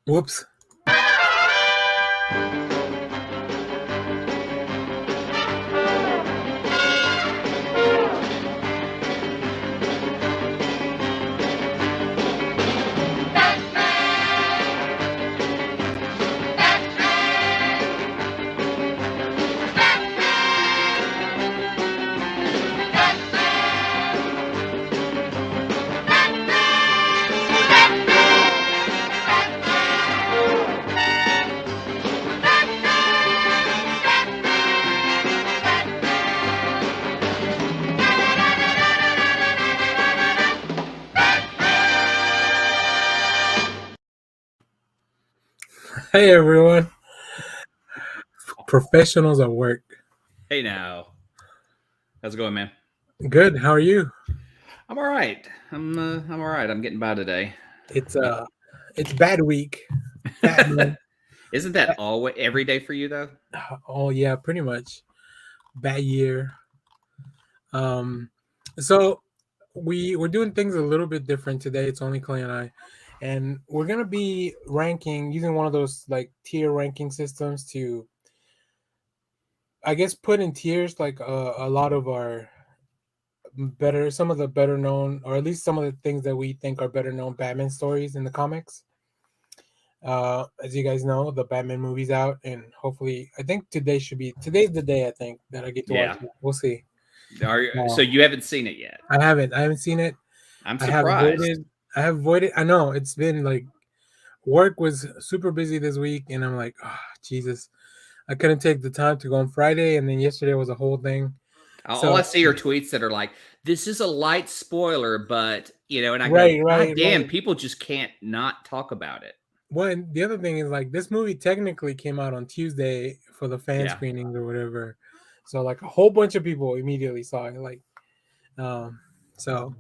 Whoops. Hey everyone, professionals at work. Hey now, how's it going, man? Good. How are you? I'm all right. I'm all right. I'm getting by today. It's Uh, it's bad week. Batman. Isn't that always every day for you though? Oh yeah, pretty much. Bad year. Um, so we're doing things a little bit different today. It's only Clay and I, and we're gonna be ranking using one of those like tier ranking systems to, I guess, put in tiers like a lot of our some of the better known, or at least some of the things that we think are better known Batman stories in the comics. As you guys know, the Batman movie's out, and hopefully, I think today's the day. I think that I get to watch Yeah. it. We'll see. So Uh, you haven't seen it yet? I haven't seen it. I'm I have surprised. voided. I have voided. I know it's been like work was super busy this week, and I'm like, oh, Jesus, I couldn't take the time to go on Friday, and then yesterday was a whole thing. All I So see are tweets that are like, "This is a light spoiler," but and I go, right, "God right, damn, right. people just can't not talk about it." One, the other thing is like this movie technically came out on Tuesday for the fan Yeah. screenings or whatever. So like a whole bunch of people immediately saw it. Um, so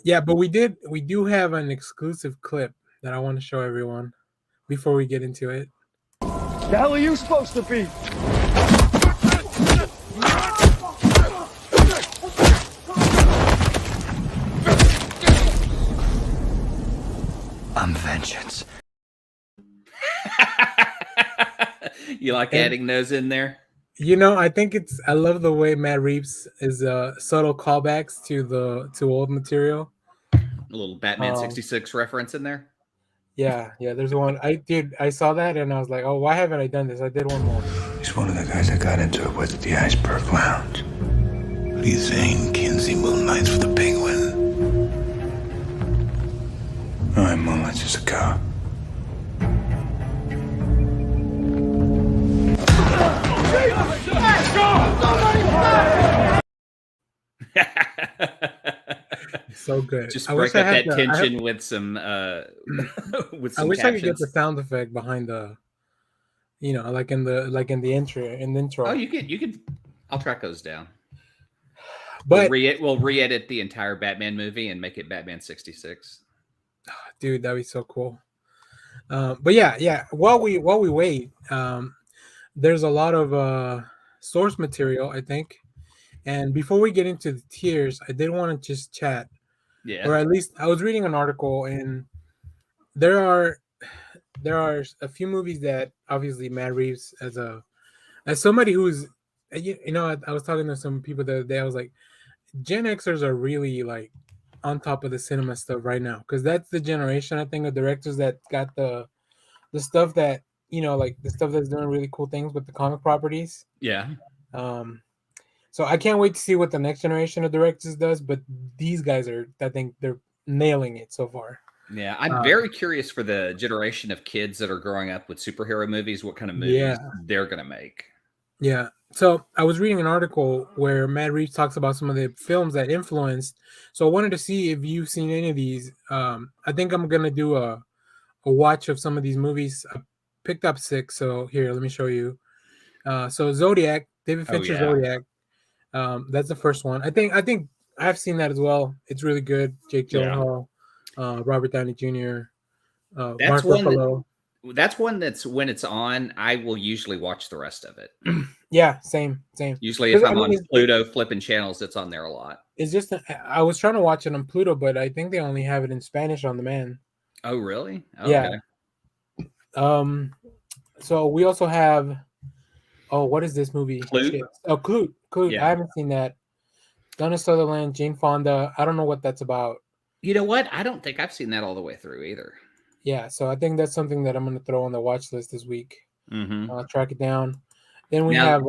yeah, but we do have an exclusive clip that I want to show everyone before we get into it. The hell are you supposed to be? I'm vengeance. You like And adding those in there? I think I love the way Matt Reeves is subtle callbacks to old material. A little Batman Um, 66 reference in there. yeah, there's one I saw that and I was like, oh, why haven't I done this? I did one more. He's one of the guys I got into it with at the Iceberg Lounge. What do you think, Kinsey Moon Knights for the Penguin? All right, Moonlight's just a cop. So good. Just I break wish I up had that tension with some with I some wish I could get the captions. sound effect behind like in the intro. Oh, you could. I'll track those down. But We'll re-edit the entire Batman movie and make it Batman 66. dude, that'd be so cool. But yeah. While we wait, there's a lot of source material, I think. And before we get into the tiers, I did want to just chat, Yeah. or at least I was reading an article, and there are a few movies that obviously Matt Reeves as somebody who's I was talking to some people the other day. I was like, Gen Xers are really like on top of the cinema stuff right now because that's the generation I think of directors that got the stuff that like the stuff that's doing really cool things with the comic properties. Yeah. Um, so I can't wait to see what the next generation of directors does. But these guys I think they're nailing it so far. Yeah. I'm Uh, very curious for the generation of kids that are growing up with superhero movies, what kind of yeah, movies they're going to make. yeah. So I was reading an article where Matt Reeves talks about some of the films that influenced. So I wanted to see if you've seen any of these. I think I'm gonna do a watch of some of these movies. I picked up six. So here, let me show you. So Zodiac, David Oh, Fincher yeah. Zodiac. That's the first one. I think I've seen that as well. It's really good. Jake Yeah. Gyllenhaal, Robert Downey Jr., That's Mark one that Ruffalo. that's one that's when it's on, I will usually watch the rest of it. Yeah, same. Usually Because if I I'm mean, on Pluto flipping channels, it's on there a lot. it's just I was trying to watch it on Pluto, but I think they only have it in Spanish on demand. Oh, really? Yeah, Okay. So we also have. Oh, what is this movie? Clute? Shit. Oh, Clute. Clute. Yeah. I haven't seen that. Donna Sutherland, Jane Fonda. I don't know what that's about. You know what? I don't think I've seen that all the way through either. Yeah, so I think that's something that I'm gonna throw on the watch list this week. Mm-hmm. Track it down. Then we Now- have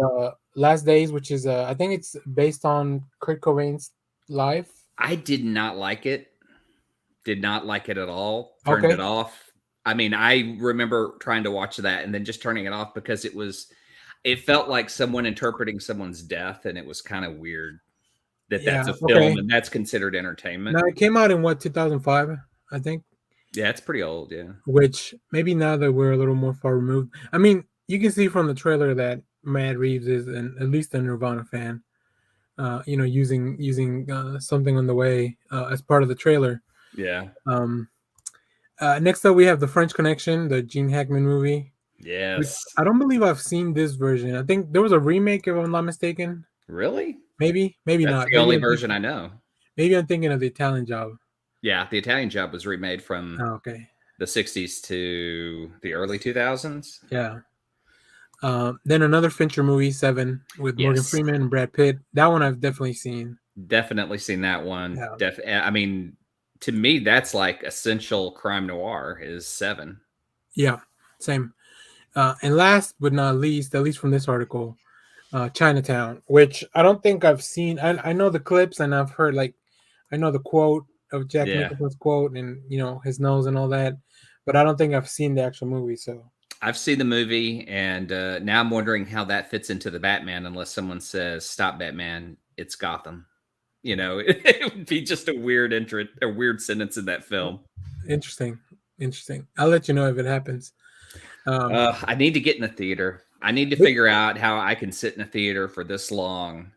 Last Days, which is I think it's based on Kurt Cobain's life. I did not like it. Did not like it at all. Turned Okay. it off. I mean, I remember trying to watch that and then just turning it off because it felt like someone interpreting someone's death, and it was kind of weird that's a film and that's considered entertainment. Now it came out in what 2005, I think. Yeah, it's pretty old. Yeah, Which maybe now that we're a little more far removed. I mean, you can see from the trailer that Matt Reeves is at least a Nirvana fan. Using Something on the Way as part of the trailer. Yeah. Next up, we have The French Connection, the Gene Hackman movie. Yes. I don't believe I've seen this version. I think there was a remake, if I'm not mistaken. Really? Maybe That's not. the only version I know. Maybe I'm thinking of The Italian Job. Yeah, The Italian Job was remade from the 60s to the early 2000s. Yeah. Then another Fincher movie, Seven, with Morgan Freeman and Brad Pitt. That one I've definitely seen. Definitely seen that one. Yeah. I mean, to me, that's like essential crime noir is Seven. Yeah, same. And last but not least, at least from this article, Chinatown, which I don't think I've seen. I know the clips and I've heard I know the quote of Jack Nicholson's quote and his nose and all that, but I don't think I've seen the actual movie. So I've seen the movie, and now I'm wondering how that fits into the Batman. Unless someone says, "Stop, Batman! It's Gotham." It would be just a weird sentence in that film. Interesting. I'll let you know if it happens. I need to get in the theater. I need to figure out how I can sit in a theater for this long.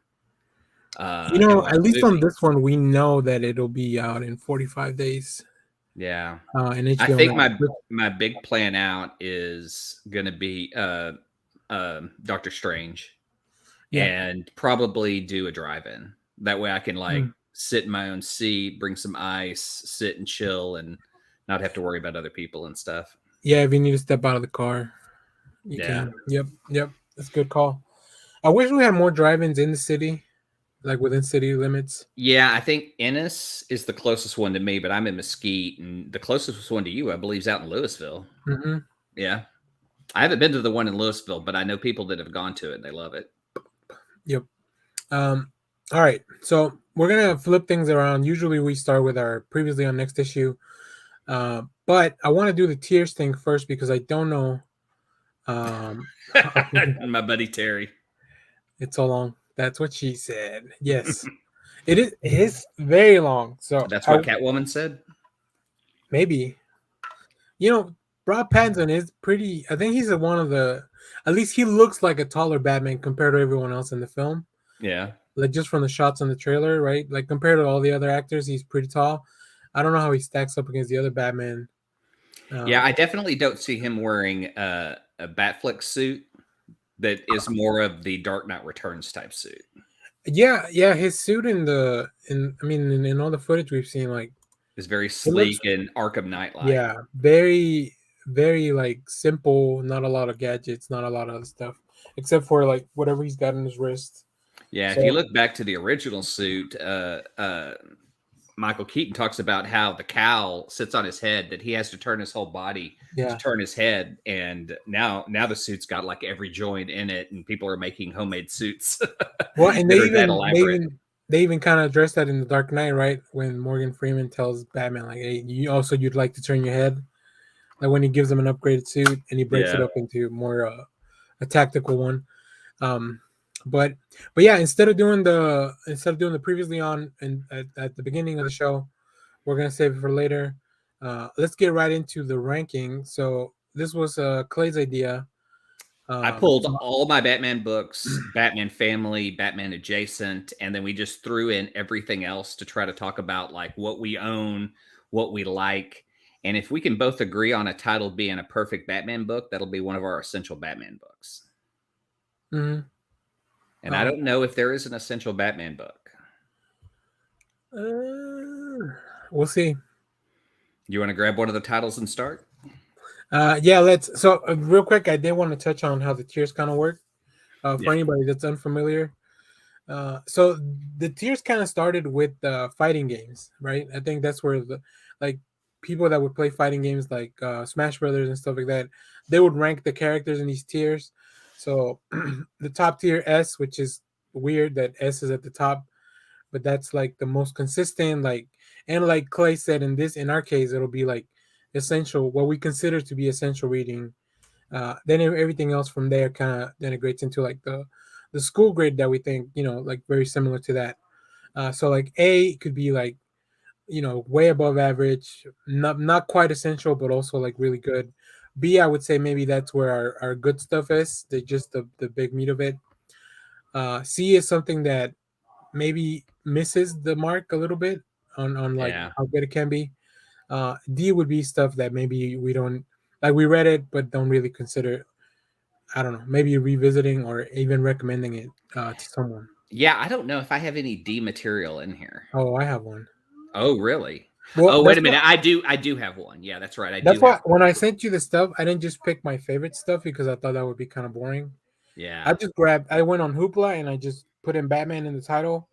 At least on this one, we know that it'll be out in 45 days. Yeah. And I think my big plan out is going to be Doctor Strange, and probably do a drive-in. That way I can sit in my own seat, bring some ice, sit and chill, and not have to worry about other people and stuff. Yeah, if you need to step out of the car, you can. Yep. That's a good call. I wish we had more drive-ins in the city, like within city limits. Yeah, I think Ennis is the closest one to me, but I'm in Mesquite, and the closest one to you, I believe, is out in Louisville. Mm-hmm. Yeah. I haven't been to the one in Louisville, but I know people that have gone to it and they love it. Yep. All right. So we're going to flip things around. Usually we start with our previously on next issue. But I want to do the tiers thing first because I don't know. My buddy Terry. It's so long. That's what she said. Yes. It is very long. So that's what Catwoman said? Maybe. Rob Pattinson is pretty. I think he's one of the. At least he looks like a taller Batman compared to everyone else in the film. Yeah. Like just from the shots on the trailer, right? Like compared to all the other actors, he's pretty tall. I don't know how he stacks up against the other Batman. Yeah, I definitely don't see him wearing a Batfleck suit that is more of the Dark Knight Returns type suit. Yeah, his suit in all the footage we've seen, like, is very sleek and Arkham Knight-like. Yeah, very, very like simple. Not a lot of gadgets, not a lot of other stuff, except for like whatever he's got in his wrist. Yeah, if you look back to the original suit, Michael Keaton talks about how the cowl sits on his head, that he has to turn his whole body to turn his head. And now the suit's got like every joint in it, and people are making homemade suits. Well, and they even kind of address that in The Dark Knight, right? When Morgan Freeman tells Batman, like, hey, you'd like to turn your head. Like when he gives him an upgraded suit and he breaks it up into more a tactical one. But yeah, instead of doing the previously on and at the beginning of the show, we're gonna save it for later. Let's get right into the ranking. So this was Clay's idea. I pulled all my Batman books, Batman Family, Batman Adjacent, and then we just threw in everything else to try to talk about like what we own, what we like, and if we can both agree on a title being a perfect Batman book, that'll be one of our essential Batman books. Mm-hmm. And I don't know if there is an essential Batman book. We'll see. You want to grab one of the titles and start? Yeah, let's. So real quick, I did want to touch on how the tiers kind of work. For Yeah. anybody that's unfamiliar, so the tiers kind of started with fighting games, right? I think that's where the like people that would play fighting games like Smash Brothers and stuff like that, they would rank the characters in these tiers. So the top tier S, which is weird that S is at the top, but that's like the most consistent. Like and like Clay said, in our case, it'll be like essential, what we consider to be essential reading. Then everything else from there kind of integrates into like the school grade that we think, like very similar to that. So like A could be like, way above average, not quite essential, but also like really good. B, I would say maybe that's where our good stuff is. Just the big meat of it. C is something that maybe misses the mark a little bit on like Yeah. how good it can be. D would be stuff that maybe we don't like. We read it, but don't really consider. I don't know. Maybe revisiting or even recommending it to someone. Yeah, I don't know if I have any D material in here. Oh, I have one. Oh, really? Well, Oh, wait a minute. I do have one. Yeah, that's right. I that's do why have one. when I sent you the stuff, I didn't just pick my favorite stuff because I thought that would be kind of boring. I Yeah. just grabbed. I went on Hoopla and I just put in Batman in the title,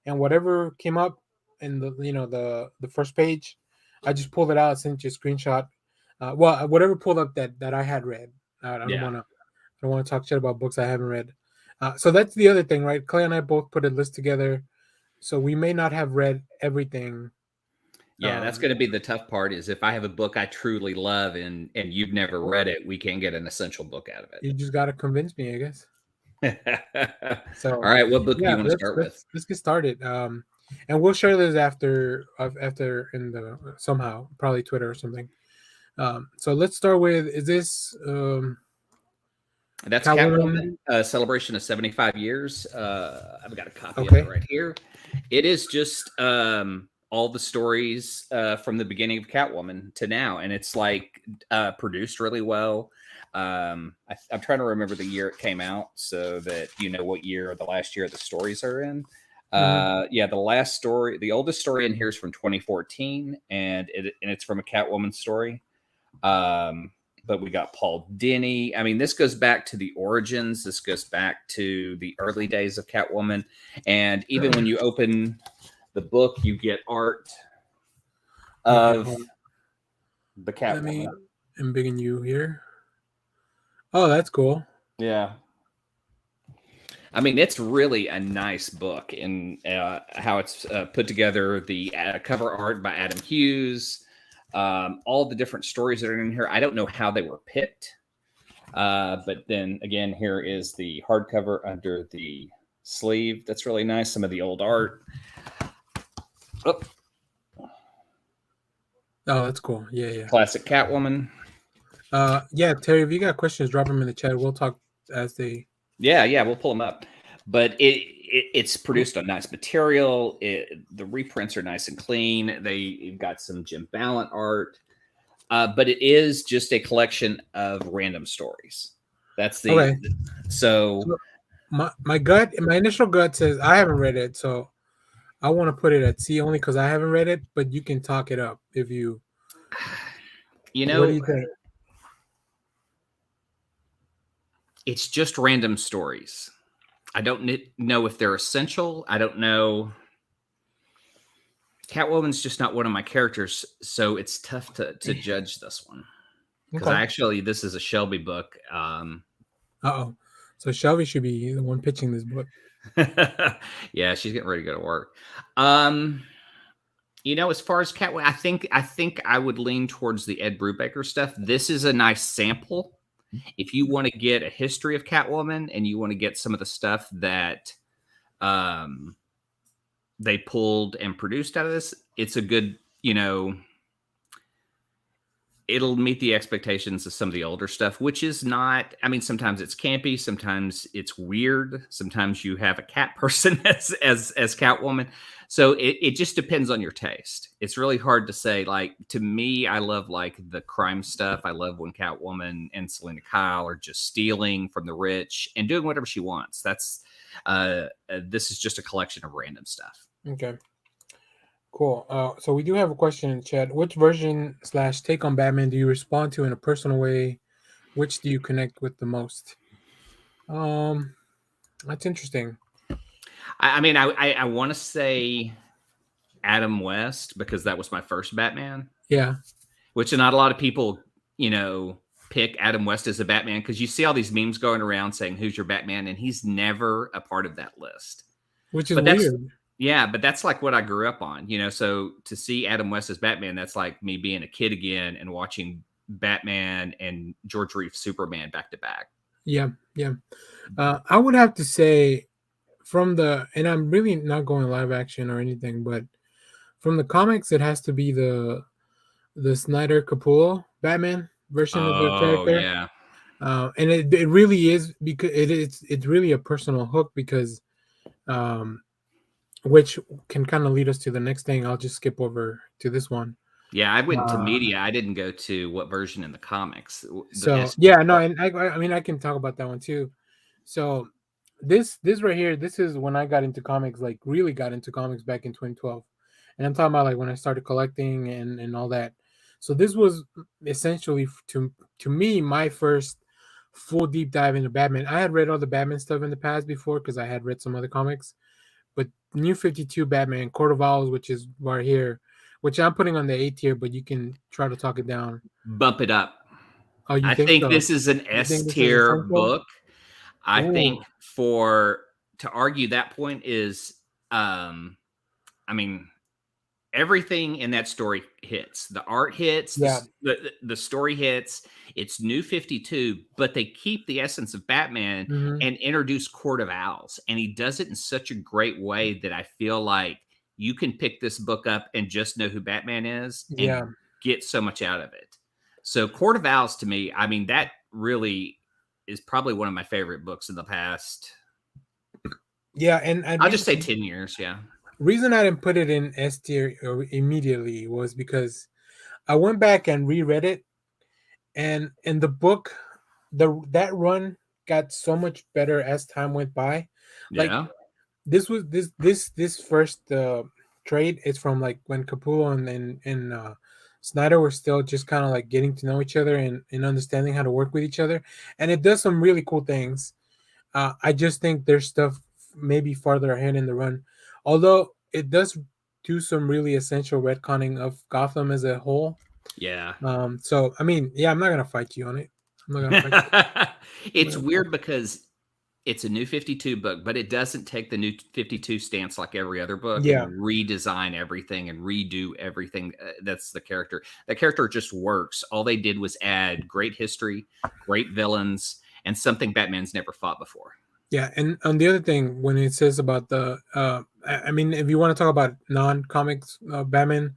and whatever came up in the first page, I just pulled it out, sent you a screenshot. Well, whatever pulled up that I had read. I don't Yeah. want to. I don't want to talk shit about books I haven't read. So that's the other thing, right? Clay and I both put a list together, so we may not have read everything. Yeah, that's going to be the tough part is if I have a book I truly love and you've never read it, we can't get an essential book out of You just got to convince me, I guess. it. All So right, what book do you yeah, want to start with? let's get started. And we'll share this after in the somehow probably Twitter or something. So let's start with, is this That's Catwoman? Catwoman, celebration of 75 years. I've got a copy of Okay. it right here. It is just all the stories from the beginning of Catwoman to now, and it's like produced really well. I'm trying to remember the year it came out so that you know what year or the last year the stories are in. Yeah, the oldest story in here is from 2014, and it's from a Catwoman story. But we got Paul Dini. I mean, this goes back to the origins. This goes back to the early days of Catwoman. And even when you open the book, you get art of the Catwoman. Let me embiggen you here. Oh, that's cool. Yeah. I mean, it's really a nice book in how it's put together. The cover art by Adam Hughes. All the different stories that are in here. I don't know how they were picked. But then again, here is the hardcover under the sleeve. That's really nice. Some of the old art. Oh, that's cool. Yeah. Classic Catwoman. Yeah, Terry, if you got questions, drop them in the chat. We'll talk as they. Yeah, we'll pull them up. But it's produced on nice material. The reprints are nice and clean. You've got some Jim Ballant art, but it is just a collection of random stories. That's the Okay. So my initial gut says I haven't read it, so I want to put it at C only because I haven't read it. But you can talk it up if you. You know, what do you think? It's just random stories. I don't know if they're essential. I don't know. Catwoman's just not one of my characters, so it's tough to judge this one. Because this is a Shelby book. So Shelby should be the one pitching this book. Yeah, she's getting ready to go to work. As far as Catwoman, I think I would lean towards the Ed Brubaker stuff. This is a nice sample. If you want to get a history of Catwoman and you want to get some of the stuff that they pulled and produced out of this, it's a good, it'll meet the expectations of some of the older stuff, which is not, I mean, sometimes it's campy, sometimes it's weird, sometimes you have a cat person as Catwoman. So it just depends on your taste. It's really hard to say. Like, to me, I love like the crime stuff. I love when Catwoman and Selena Kyle are just stealing from the rich and doing whatever she wants. That's this is just a collection of random stuff. Okay, Cool. So we do have a question in chat. Which version / take on Batman do you respond to in a personal way? Which do you connect with the most? That's interesting. I mean, I want to say Adam West because that was my first Batman. Yeah. Which not a lot of people, pick Adam West as a Batman because you see all these memes going around saying who's your Batman, and he's never a part of that list. Which is weird. Yeah, but that's like what I grew up on, So to see Adam West as Batman, that's like me being a kid again and watching Batman and George Reeves Superman back to back. Yeah. I would have to say and I'm really not going live action or anything, but from the comics, it has to be the Snyder Capullo Batman version of the character. Yeah. And it really is because it's really a personal hook because which can kind of lead us to the next thing. I'll just skip over to this one. Yeah, I went to media. I didn't go to what version in the comics. And I mean I can talk about that one too. So this right here, this is when I got into comics, like really got into comics back in 2012. And I'm talking about like when I started collecting and all that. So this was essentially to me my first full deep dive into Batman. I had read all the Batman stuff in the past before because I had read some other comics, but New 52 Batman, Court of Owls, which is right here, which I'm putting on the A tier, but you can try to talk it down. Bump it up. Oh, I think so? This is an S tier book. I think to argue that point is, I mean, everything in that story hits. The art hits, the story hits. It's New 52, but they keep the essence of Batman and introduce Court of Owls. And he does it in such a great way that I feel like you can pick this book up and just know who Batman is and get so much out of it. So Court of Owls to me, I mean, that really is probably one of my favorite books in the past. Yeah, and I'll just say 10 years, yeah. Reason I didn't put it in S tier immediately was because I went back and reread it, and in the book, that run got so much better as time went by. Like this was this first trade is from like when Capullo and Snyder were still just kind of like getting to know each other and understanding how to work with each other, and it does some really cool things. I just think there's stuff maybe farther ahead in the run. Although it does do some really essential retconning of Gotham as a whole. Yeah. So I mean, yeah, I'm not gonna fight you on it. I'm not gonna fight you. It's weird because it's a New 52 book, but it doesn't take the New 52 stance like every other book and redesign everything and redo everything. That's the character. That character just works. All they did was add great history, great villains, and something Batman's never fought before. Yeah, and on the other thing, when it says about the, I mean, if you want to talk about non-comics Batman,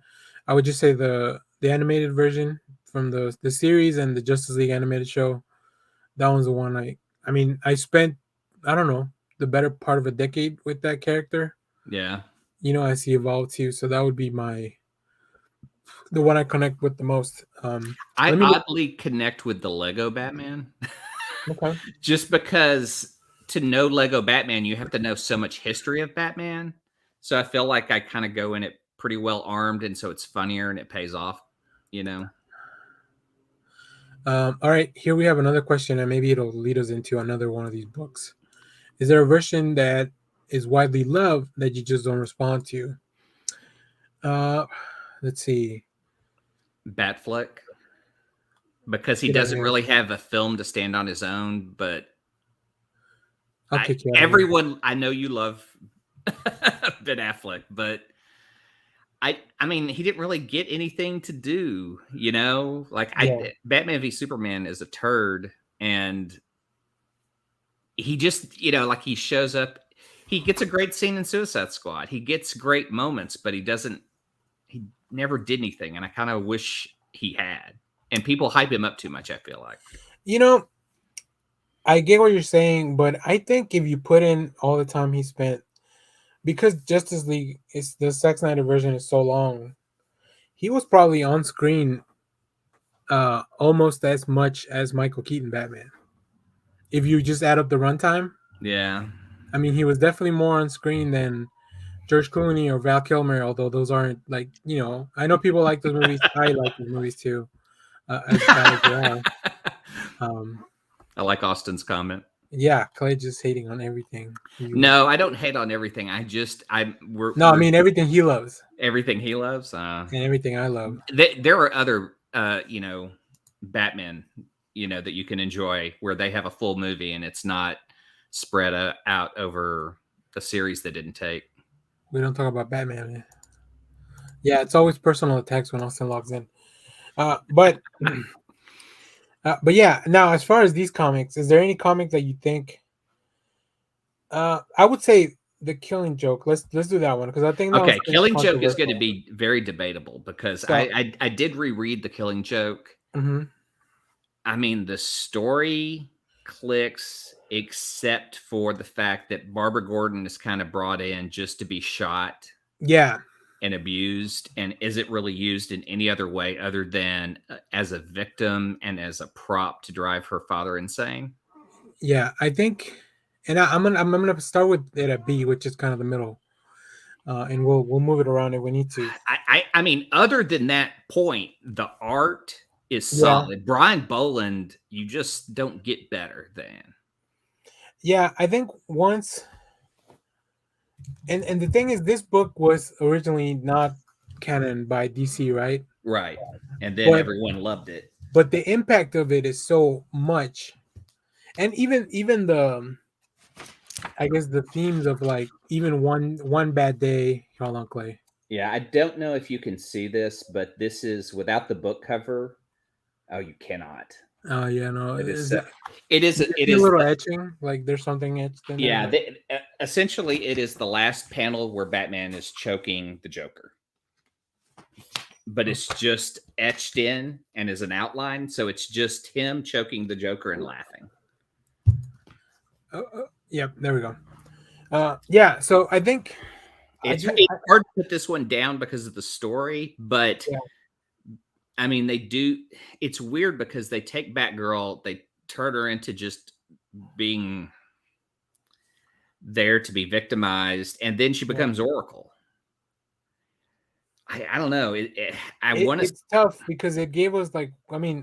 I would just say the animated version from the series and the Justice League animated show. That one's the one I mean, I spent, I don't know, the better part of a decade with that character. Yeah. As he evolved too. So that would be the one I connect with the most. I oddly connect with the Lego Batman. Okay. Just because to know Lego Batman, you have to know so much history of Batman. So I feel like I kind of go in it pretty well armed, and so it's funnier and it pays off, All right, here we have another question, and maybe it'll lead us into another one of these books. Is there a version that is widely loved that you just don't respond to? Let's see. Batfleck. Because he doesn't really have a film to stand on his own, but everyone, I know you love Ben Affleck, but I mean, he didn't really get anything to do, Batman v Superman is a turd, and he just, like he shows up, he gets a great scene in Suicide Squad. He gets great moments, but he never did anything. And I kind of wish he had, and people hype him up too much. I feel like, I get what you're saying, but I think if you put in all the time he spent, because Justice League is the Zack Snyder version is so long, he was probably on screen almost as much as Michael Keaton Batman. If you just add up the runtime, yeah, I mean, he was definitely more on screen than George Clooney or Val Kilmer, although those aren't like, I know people like those movies. I like those movies too, as bad as they are. I like Austin's comment. Yeah, Clay just hating on everything. No, I don't hate on everything. I mean everything he loves. Everything he loves, and everything I love. There are other, Batman, that you can enjoy where they have a full movie and it's not spread out over a series they didn't take. We don't talk about Batman. Man. Yeah, it's always personal attacks when Austin logs in. But yeah, now as far as these comics, is there any comic that you think? I would say the Killing Joke. Let's do that one because I think that Killing Joke is going to be very debatable because I did reread the Killing Joke. Mm-hmm. I mean, the story clicks except for the fact that Barbara Gordon is kind of brought in just to be shot. Yeah. And abused, and is it really used in any other way other than as a victim and as a prop to drive her father insane? Yeah, I think, and I'm gonna start with it at B, which is kind of the middle, and we'll move it around if we need to. I mean, other than that point, the art is solid. Brian Boland, you just don't get better than. Yeah, I think once. And the thing is, this book was originally not canon by DC, right? Right. And then everyone loved it. But the impact of it is so much. And even the, I guess the themes of like even one bad day. Hold on, Clay. Yeah, I don't know if you can see this, but this is without the book cover. Oh, you cannot. Oh yeah, no. It is a little etching. Like there's something etched in there. Yeah, essentially, it is the last panel where Batman is choking the Joker, but it's just etched in and is an outline, so it's just him choking the Joker and laughing. Yep, there we go. Yeah, so I think it's hard to put this one down because of the story, but. Yeah. I mean, they do. It's weird because they take Batgirl, they turn her into just being there to be victimized, and then she becomes Oracle. I don't know. It's tough because it gave us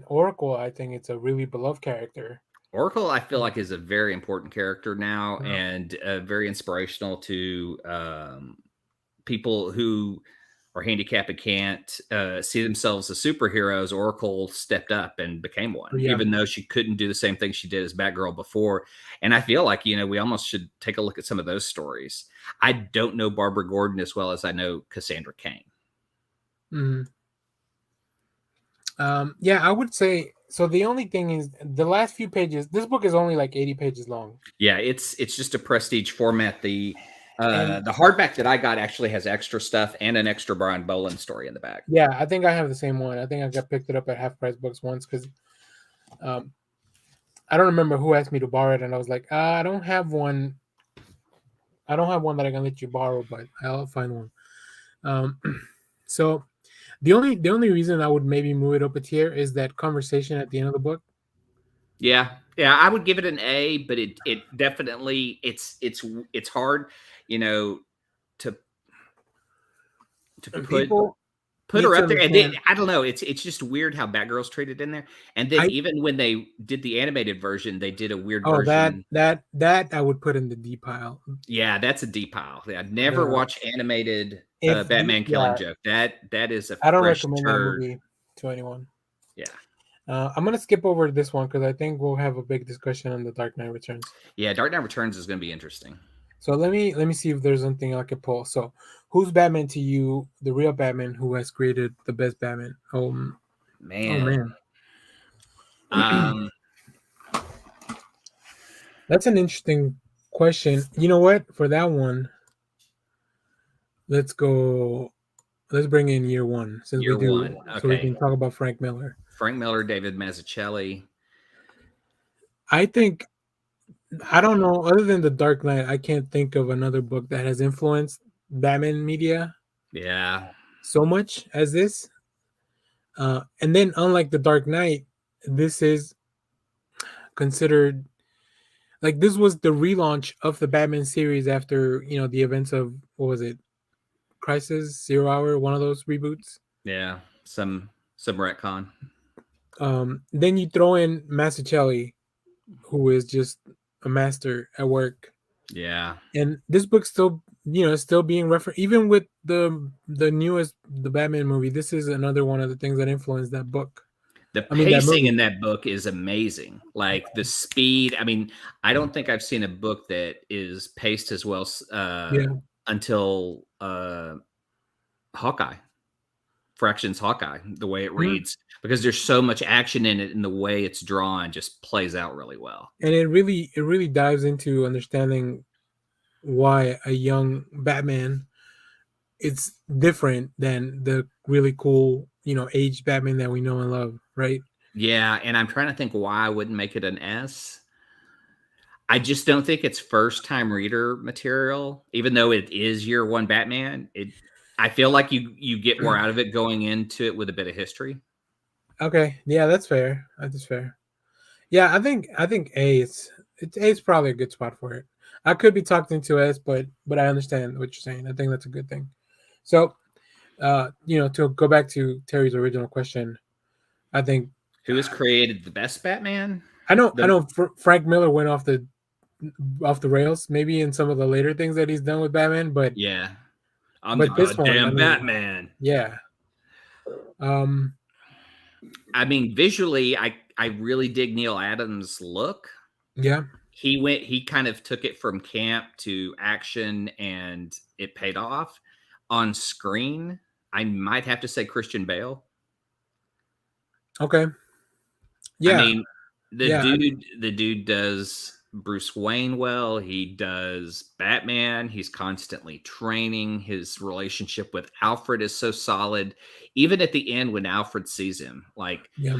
Oracle. I think it's a really beloved character. Oracle, I feel like, is a very important character now, and very inspirational to people who are handicapped and can't see themselves as superheroes. Oracle stepped up and became one, even though she couldn't do the same thing she did as Batgirl before. And I feel like, we almost should take a look at some of those stories. I don't know Barbara Gordon as well as I know Cassandra Cain. Mm-hmm. Yeah, I would say, so the only thing is the last few pages, this book is only like 80 pages long. Yeah, it's just a prestige format. The hardback that I got actually has extra stuff and an extra Brian Boland story in the back. Yeah, I think I have the same one. I think I picked it up at Half Price Books once because I don't remember who asked me to borrow it, and I was like, I don't have one. I don't have one that I can let you borrow, but I'll find one. So the only reason I would maybe move it up a tier is that conversation at the end of the book. Yeah, I would give it an A, but it definitely it's hard, to put her up there. And then I don't know, it's just weird how Batgirl's treated in there. And then even when they did the animated version, they did a weird version. That I would put in the D pile. Yeah, that's a D pile. I'd never watch animated Batman Killing Joke. That is a I don't recommend that movie to anyone. Yeah. I'm going to skip over this one because I think we'll have a big discussion on The Dark Knight Returns. Yeah, Dark Knight Returns is going to be interesting. So let me see if there's something I can pull. So who's Batman to you, the real Batman who has created the best Batman? Oh, man. That's an interesting question. You know what? For that one, let's bring in year one. Since year we do, one. Okay. So we can talk about Frank Miller. Frank Miller, David Mazzucchelli. I think, I don't know, other than The Dark Knight, I can't think of another book that has influenced Batman media so much as this. And then unlike The Dark Knight, this is considered, like, this was the relaunch of the Batman series after, the events of, what was it? Crisis, 0 Hour, one of those reboots. Yeah, some retcon. Then you throw in Mazzucchelli, who is just a master at work. Yeah. And this book's still, still being referenced, even with the newest the Batman movie. This is another one of the things that influenced that book. The that pacing movie. in that book is amazing. Like the speed. I mean, I don't think I've seen a book that is paced as well until Hawkeye. Fractions Hawkeye, the way it reads, because there's so much action in it, and the way it's drawn just plays out really well. And it really dives into understanding why a young Batman, it's different than the really cool, aged Batman that we know and love, right? Yeah, and I'm trying to think why I wouldn't make it an S. I just don't think it's first time reader material, even though it is year one Batman. I feel like you get more out of it going into it with a bit of history. Okay, yeah, that's fair. That's fair. Yeah, I think A is probably a good spot for it. I could be talked into S, but I understand what you're saying. I think that's a good thing. So, to go back to Terry's original question, I think who has created the best Batman? I know Frank Miller went off the rails maybe in some of the later things that he's done with Batman, but yeah, I'm the goddamn Batman. Yeah. I mean, visually, I really dig Neil Adams' look. Yeah. He kind of took it from camp to action, and it paid off. On screen, I might have to say Christian Bale. Okay. Yeah. I mean, the dude does Bruce Wayne well. He does Batman. He's constantly training. His relationship with Alfred is so solid. Even at the end when Alfred sees him, like, yeah.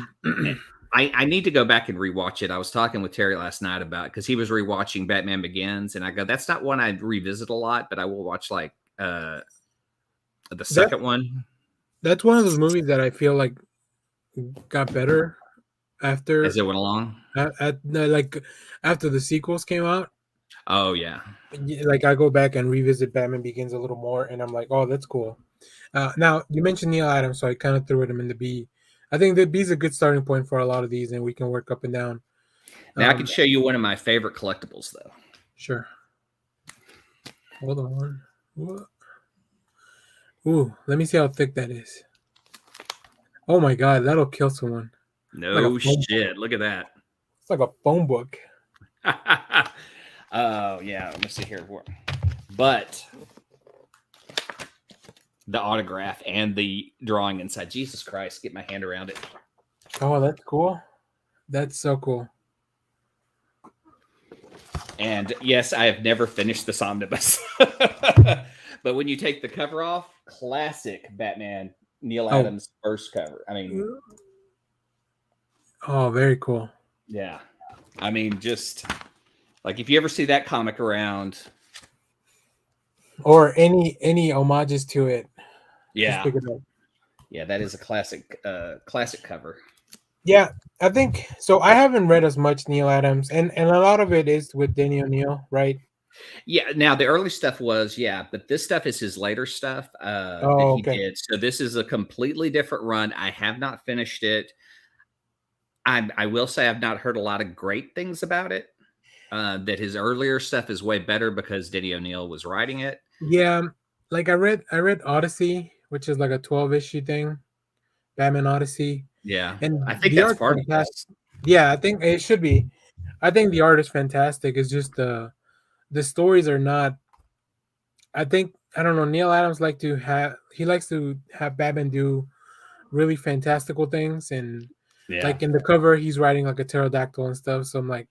I need to go back and rewatch it. I was talking with Terry last night about, because he was rewatching Batman Begins, and I go, that's not one I revisit a lot, but I will watch like the second one. That's one of those movies that I feel like got better after as it went along. Like after the sequels came out. Oh yeah. Like I go back and revisit Batman Begins a little more, and I'm like, oh, that's cool. Now you mentioned Neil Adams, so I kind of threw him in the B. I think that B is a good starting point for a lot of these, and we can work up and down. Now I can show you one of my favorite collectibles, though. Sure. Hold on. What? Ooh, let me see how thick that is. Oh my god, that'll kill someone. No like shit. Look at that. It's like a phone book. Oh yeah. Let me see here. But the autograph and the drawing inside. Jesus Christ, get my hand around it. Oh, that's cool. That's so cool. And yes, I have never finished this omnibus. But when you take the cover off, classic Batman, Neil Adams' first cover. I mean, oh, very cool. Yeah. I mean, just like if you ever see that comic around, or any homages to it. Yeah. Just pick it up. Yeah, that is a classic cover. Yeah, I think so. I haven't read as much Neil Adams, and a lot of it is with Denny O'Neil, right? Yeah. Now the early stuff was, but this stuff is his later stuff that he did. So this is a completely different run. I have not finished it. I will say I've not heard a lot of great things about it. That his earlier stuff is way better because Denny O'Neil was writing it. Yeah, like I read Odyssey, which is like a 12-issue thing, Batman Odyssey. Yeah, and I think that's part of it. Yeah, I think it should be. I think the art is fantastic. It's just the stories are not. I don't know. Neil Adams likes to have Batman do really fantastical things, and like in the cover, he's riding like a pterodactyl and stuff. So I'm like,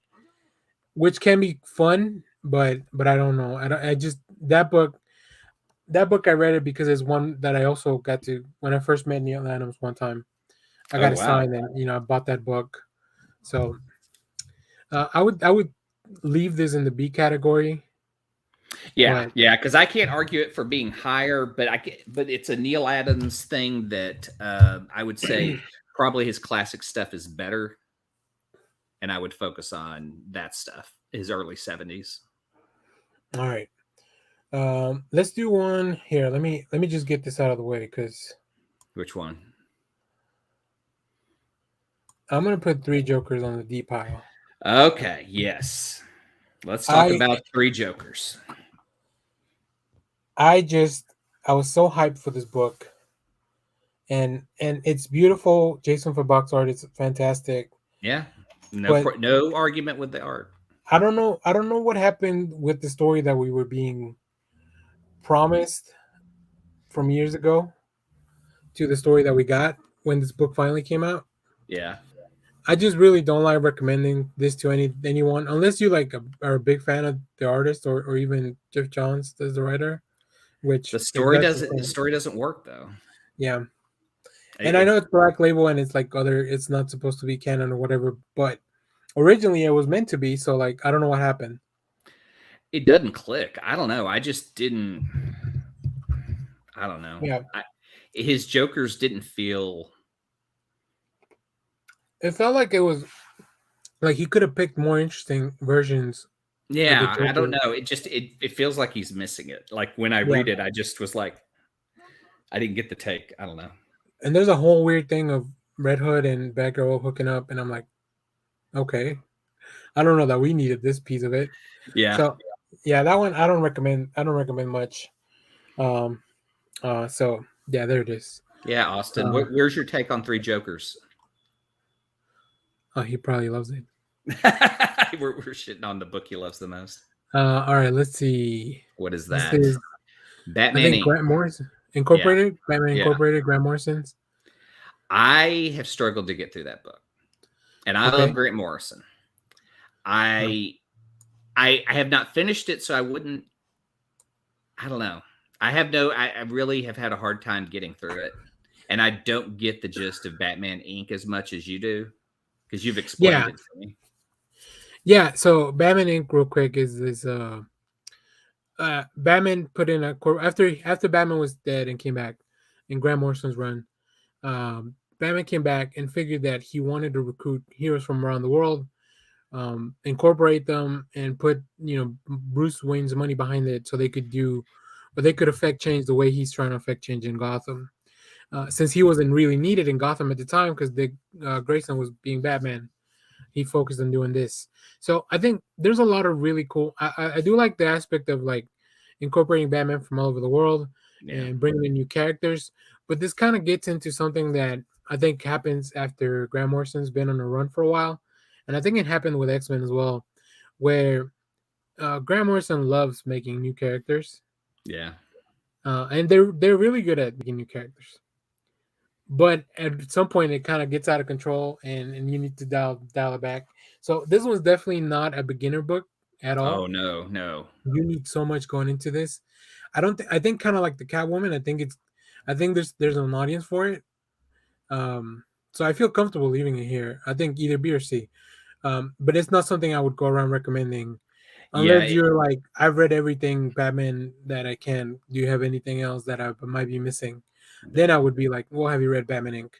which can be fun, but I don't know. I just that book I read it because it's one that I also got to when I first met Neil Adams one time. I got a sign, and I bought that book. So I would leave this in the B category. Yeah, because I can't argue it for being higher, but it's a Neil Adams thing that I would say probably his classic stuff is better, and I would focus on that stuff, his early 70s. All right. Let's do one here. Let me just get this out of the way because Which one? I'm gonna put three Jokers on the D pile. Okay, yes. Let's talk I about three Jokers. I just I was so hyped for this book, and it's beautiful. Jason for box art is fantastic, Yeah. but No argument with the art. I don't know what happened with the story that we were being promised from years ago to the story that we got when this book finally came out. Yeah. I just really don't like recommending this to anyone unless you like are a big fan of the artist or even Jeff Johns as the writer. Which if that's the The same, story doesn't work though. yeah. And I It know it's Black Label and it's like it's not supposed to be canon or whatever, but originally it was meant to be. So like I don't know what happened. it doesn't click. I don't know. I just didn't. I don't know. Yeah, His Jokers didn't feel. it felt like it was like he could have picked more interesting versions of the Yeah, I don't Joker. know. It feels like he's missing it. Like when I Yeah, read it, I just was like, I didn't get the take. I don't know. and there's a whole weird thing of Red Hood and Batgirl hooking up, and I'm like, okay, I don't know that we needed this piece of it. Yeah. So yeah, that one I don't recommend. I don't recommend much. Um. So yeah, there it is. Yeah, Austin. Uh, Where's your take on three Jokers? oh, he probably loves it. We're shitting on the book he loves the most. All right, let's see. What is This that? is I Batman think Inc. Grant Morrison Yeah. Incorporated. Batman Yeah. Incorporated. Grant Morrison's. I have struggled to get through that book. And I Okay. love Grant Morrison. I have not finished it, so I wouldn't. I don't know. I really have had a hard time getting through it, and I don't get the gist of Batman Inc. as much as you do because you've explained Yeah, it to me. yeah. So Batman Inc. real quick is Batman put in after Batman was dead and came back in Grant Morrison's run. Batman came back and figured that he wanted to recruit heroes from around the world, incorporate them, and put Bruce Wayne's money behind it so they could affect change the way he's trying to affect change in Gotham. Since he wasn't really needed in Gotham at the time because Dick Grayson was being Batman, he focused on doing this. So I think there's a lot of really cool. I do like the aspect of like incorporating Batman from all over the world Yeah. and bringing in new characters. But this kind of gets into something that I think happens after Grant Morrison's been on a run for a while, and I think it happened with X-Men as well, where Grant Morrison loves making new characters, Yeah. and they're really good at making new characters. But at some point, it kind of gets out of control, and you need to dial it back. So this one's definitely not a beginner book at all. Oh no. You need so much going into this. I think kind of like the Catwoman. I think there's an audience for it. So I feel comfortable leaving it here. I think either B or C. But it's not something I would go around recommending Yeah. unless you're like, I've read everything Batman that I can. Do you have anything else that I might be missing? Then I would be like, well, have you read Batman Inc?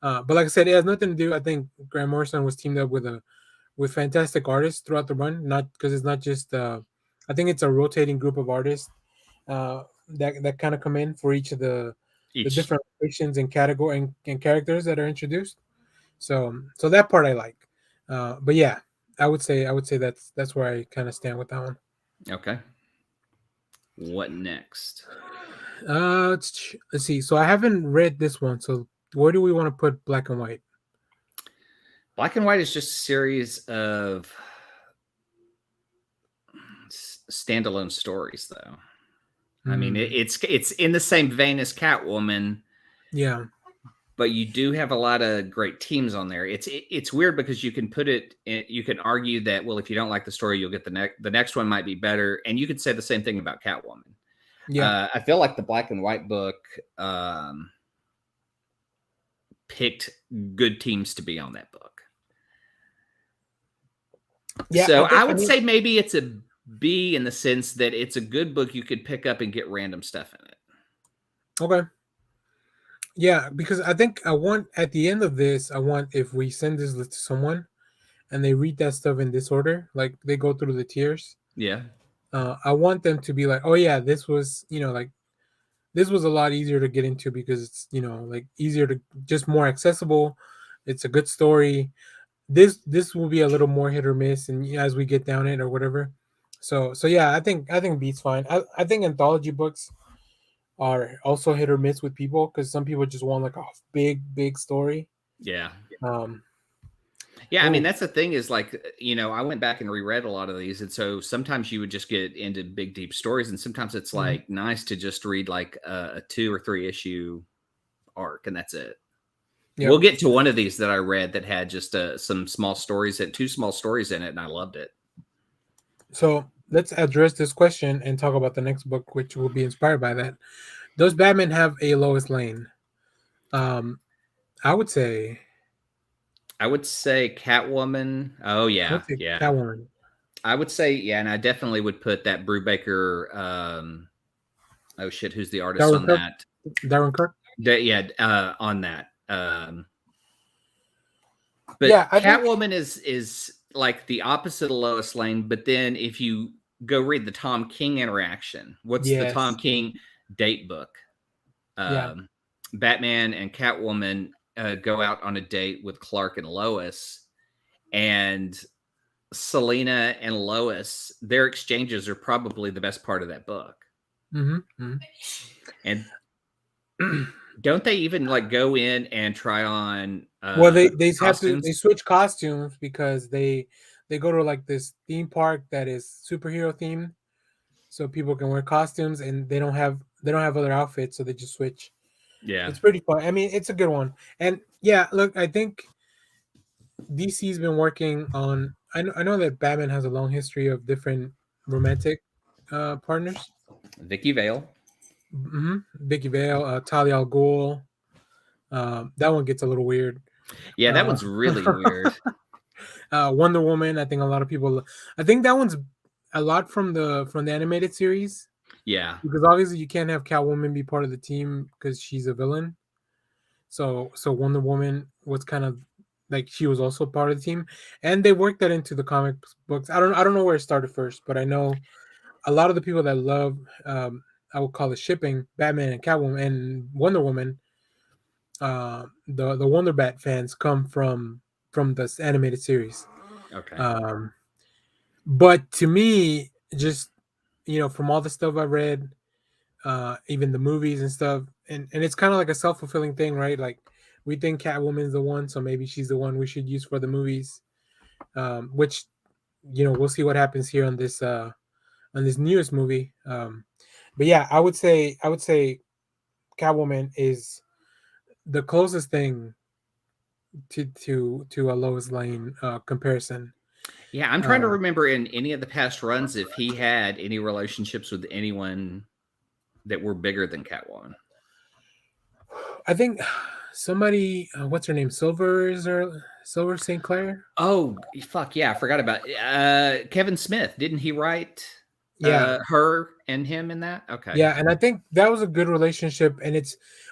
But like I said, it has nothing to do. I think Grant Morrison was teamed up with fantastic artists throughout the run. Not because it's not just. I think it's a rotating group of artists that kind of come in for each of the Each. different factions and category and characters that are introduced. So that part I like. But yeah, I would say that's where I kind of stand with that one. Okay. What next? Let's see. So I haven't read this one. So where do we want to put Black and White? Black and White is just a series of standalone stories, though. I mean, it's in the same vein as Catwoman. Yeah. But you do have a lot of great teams on there. It's weird because you can put it. You can argue that, well, if you don't like the story, you'll get the next one might be better, and you could say the same thing about Catwoman. Yeah, I feel like the Black and White book picked good teams to be on that book. yeah. So I would say maybe it's a B in the sense that it's a good book you could pick up and get random stuff in it. Okay. Yeah, because I think I want at the end of this, I want if we send this list to someone and they read that stuff in this order, like they go through the tiers. Yeah. I want them to be like, oh yeah, this was, like this was a lot easier to get into because it's, like easier to, just more accessible. It's a good story. This will be a little more hit or miss, and as we get down it or whatever. So yeah, I think Beat's fine. I think anthology books are also hit or miss with people because some people just want like a big story. Yeah. Um, Yeah, I mean oh, that's the thing is like I went back and reread a lot of these, and so sometimes you would just get into big deep stories, and sometimes it's mhm. like nice to just read like a 2 or 3 issue arc, and that's it. Yep. We'll get to one of these that I read that had just some small stories, and 2 small stories in it, and I loved it. So let's address this question and talk about the next book, which will be inspired by that. Does Batman have a Lois Lane? Um, I would say I would say Catwoman. Oh I would yeah, say yeah. Catwoman. I would say yeah, and I definitely would put that Brubaker. Oh shit, who's the artist Darwin on Kirk. that? Darwin Kirk. On that. But Yeah, I think. Catwoman is like the opposite of Lois Lane. But then if you go read the Tom King interaction, what's the Tom Yes. King date book? Yeah. Batman and Catwoman go out on a date with Clark and Lois, and Selena and Lois, their exchanges are probably the best part of that book. Mm-hmm. And don't they even like go in and try on Well, they have to, costumes? they switch costumes because they go to like this theme park that is superhero themed, so people can wear costumes and they don't have other outfits, so they just switch. Yeah. It's pretty fun. I mean, it's a good one. And yeah, look, I think DC's been working on. I know that Batman has a long history of different romantic partners. Vicky Vale. Vicky Vale, Talia al Ghul. That one gets a little weird. Yeah, that Uh, one's really weird. Wonder Woman. I think a lot of people. I think that one's a lot from the animated series Yeah. because obviously you can't have Catwoman be part of the team because she's a villain. So Wonder Woman was kind of like she was also part of the team, and they worked that into the comic books. I don't know where it started first, but I know a lot of the people that love I would call it shipping Batman and Catwoman and Wonder Woman. The Wonder Bat fans come from this animated series. Okay. But to me, just from all the stuff I read, even the movies and stuff, and it's kind of like a self-fulfilling thing, right? Like we think Catwoman's the one, so maybe she's the one we should use for the movies. Which we'll see what happens here on this newest movie. But yeah, I would say Catwoman is the closest thing to a Lois Lane comparison. Yeah, I'm trying to remember in any of the past runs if he had any relationships with anyone that were bigger than Catwoman. I think somebody, what's her name? Silver St. Clair. Oh, fuck yeah, I forgot about Kevin Smith. Didn't he write Yeah, her and him in that? Okay. yeah, and I think that was a good relationship,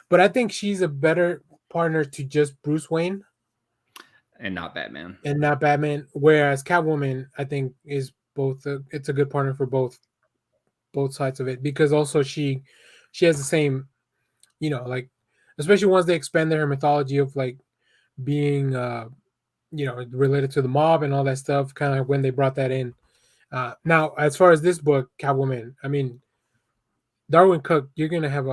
but I think she's a better partner to just Bruce Wayne And not Batman. and not Batman. Whereas Catwoman, I think, is both. It's a good partner for both sides of it because also she has the same, like especially once they expanded her mythology of like being related to the mob and all that stuff, kind of when they brought that in. Now as far as this book, Catwoman, I mean Darwin Cook, I'm gonna have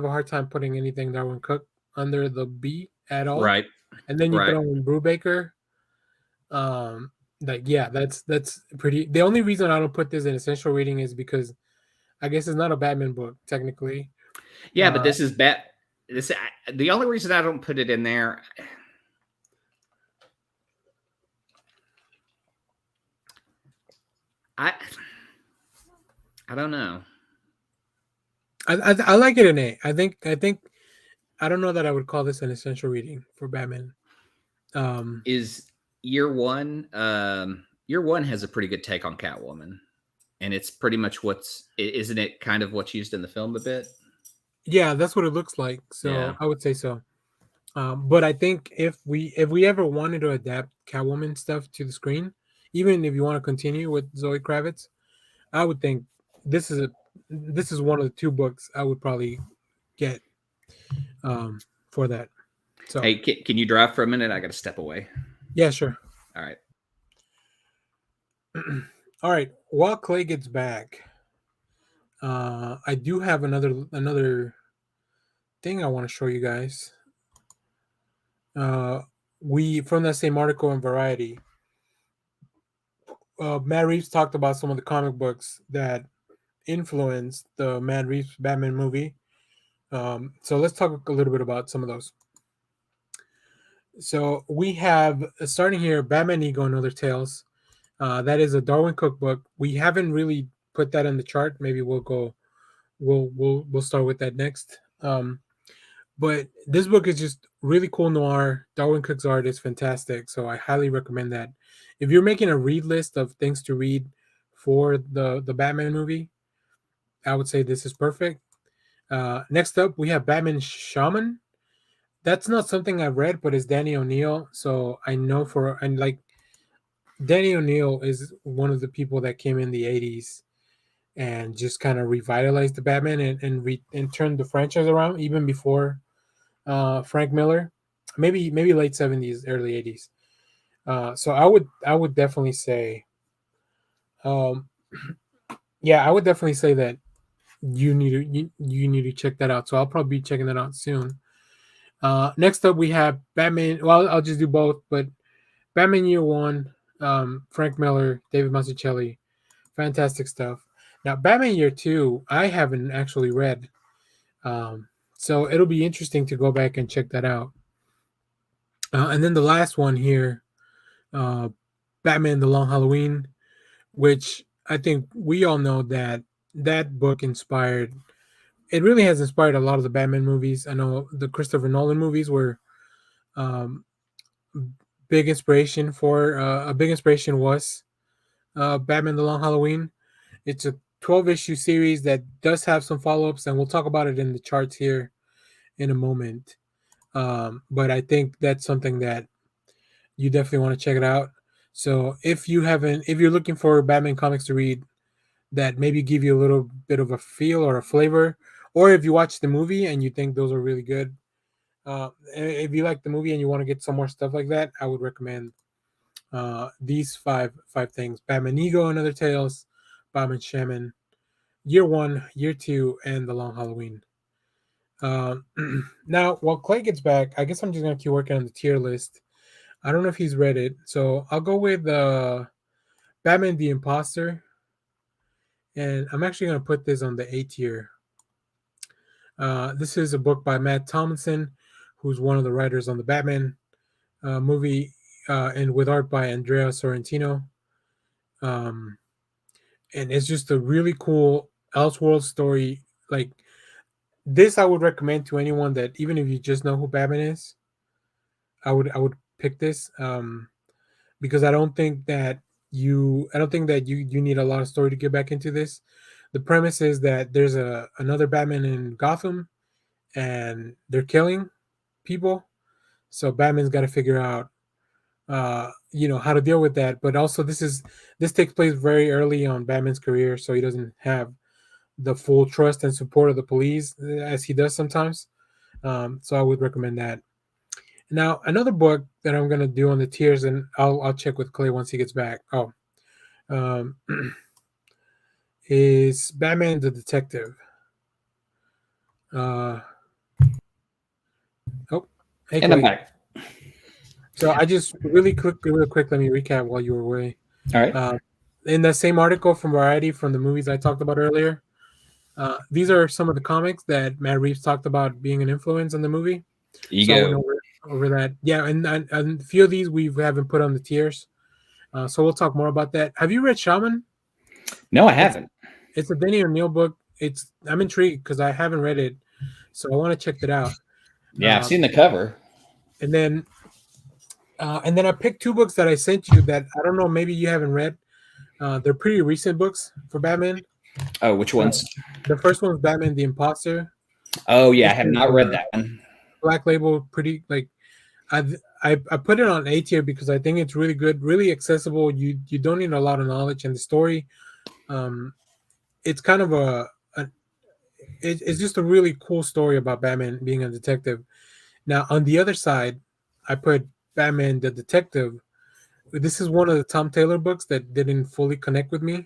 a hard time putting anything Darwin Cook under the B at all. Right. And then you Right. put on Brubaker. Like yeah, that's pretty. The only reason I don't put this in essential reading is because I guess it's not a Batman book technically. Yeah, but this is the only reason I don't put it in there. I don't know. I like it in A. I think I don't know that I would call this an essential reading for Batman. Is year one? Year one has a pretty good take on Catwoman, and it's pretty much isn't it kind of what's used in the film a bit? Yeah, that's what it looks like. So Yeah. I would say so. But I think if we ever wanted to adapt Catwoman stuff to the screen, even if you want to continue with Zoe Kravitz, I would think this is one of the two books I would probably get for that. So Hey, can you drive for a minute? I got to step away. yeah, sure. All right. All right. While Clay gets back, I do have another thing I want to show you guys. We from that same article in Variety. Matt Reeves talked about some of the comic books that influenced the Matt Reeves Batman movie. So let's talk a little bit about some of those. So we have starting here, Batman Ego and Other Tales. That is a Darwin cookbook. We haven't really put that in the chart. Maybe we'll go. We'll start with that next. But this book is just really cool noir. Darwin Cook's art is fantastic, so I highly recommend that. If you're making a read list of things to read for the Batman movie, I would say this is perfect. Next up, we have Batman Shaman. That's not something I've read, but it's Danny O'Neill, so I know and like Danny O'Neill is one of the people that came in the '80s and just kind of revitalized the Batman and turned the franchise around even before Frank Miller, maybe late '70s, early '80s. So I would definitely say, yeah, I would definitely say that you need to check that out. So I'll probably be checking that out soon. Next up, we have Batman. Well, I'll just do both, but Batman Year One, Frank Miller, David Mazzucchelli, fantastic stuff. Now, Batman Year Two, I haven't actually read, so it'll be interesting to go back and check that out. And then the last one here, Batman: The Long Halloween, which I think we all know that book inspired. It really has inspired a lot of the Batman movies. I know the Christopher Nolan movies were um, big inspiration for a big inspiration was Batman: The Long Halloween. It's a 12-issue series that does have some follow-ups, and we'll talk about it in the charts here in a moment. But I think that's something that you definitely want to check it out. So if you're looking for Batman comics to read that maybe give you a little bit of a feel or a flavor, or if you watch the movie and you think those are really good, if you like the movie and you want to get some more stuff like that, I would recommend these five things: Batman Ego and Other Tales, Batman Shaman, Year One, Year Two, and The Long Halloween. Now, while Clay gets back, I guess I'm just gonna keep working on the tier list. I don't know if he's read it, so I'll go with Batman the Imposter, and I'm actually gonna put this on the A tier. This is a book by Matt Tomlinson, who's one of the writers on the Batman movie, and with art by Andrea Sorrentino. And it's just a really cool Elseworld story. Like this, I would recommend to anyone that even if you just know who Batman is, I would pick this because I don't think that you need a lot of story to get back into this. The premise is that there's another Batman in Gotham, and they're killing people. So Batman's got to figure out, how to deal with that. But also, this takes place very early on Batman's career, so he doesn't have the full trust and support of the police as he does sometimes. So I would recommend that. Now, another book that I'm gonna do on the tiers, and I'll check with Clay once he gets back. Um, is Batman the Detective. Hey, And I'm Clay. back. So I just real quick, let me recap while you were away. All right. In the same article from Variety from the movies I talked about earlier, these are some of the comics that Matt Reeves talked about being an influence on the movie. So I went over that. Yeah, and a few of these we haven't put on the tiers. So we'll talk more about that. Have you read Shaman? No, I haven't. It's a Danny O'Neill book. I'm intrigued because I haven't read it, so I want to check that out. Yeah, I've seen the cover. And then I picked two books that I sent you that I don't know, maybe you haven't read. They're pretty recent books for Batman. Oh, which ones? The first one is Batman the Imposter. Oh yeah, I have not read that one. Black Label, pretty like I put it on A tier because I think it's really good, really accessible. You don't need a lot of knowledge, and the story it's kind of it's just a really cool story about Batman being a detective. Now on the other side, I put Batman the Detective. This is one of the Tom Taylor books that didn't fully connect with me. Like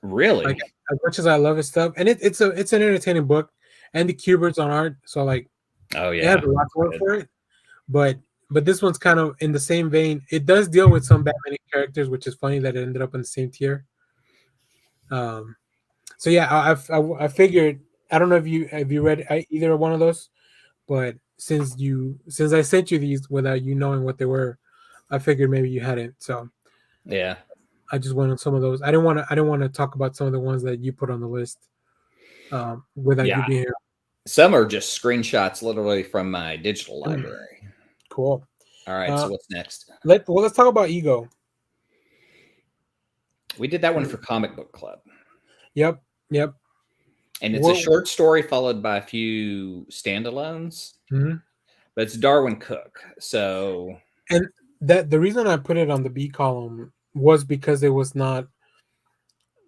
Really? as much as I love his stuff, and it's an entertaining book, and the Kubert's on art, so like Oh it has yeah. a lot going Good. for it. But this one's kind of in the same vein. It does deal with some Batman characters, which is funny that it ended up in the same tier. Um, so yeah, I figured I don't know if you read either one of those, but since I sent you these without you knowing what they were, I figured maybe you hadn't. So Yeah. I just went on some of those. I didn't want to talk about some of the ones that you put on the list without Yeah. you being here. Some are just screenshots literally from my digital library. Cool. All right, so what's next? Let's talk about Ego. We did that one for Comic Book Club. Yep. And it's a short story followed by a few standalones. Mm-hmm. But it's Darwin Cook. So and that the reason I put it on the B column was because it was not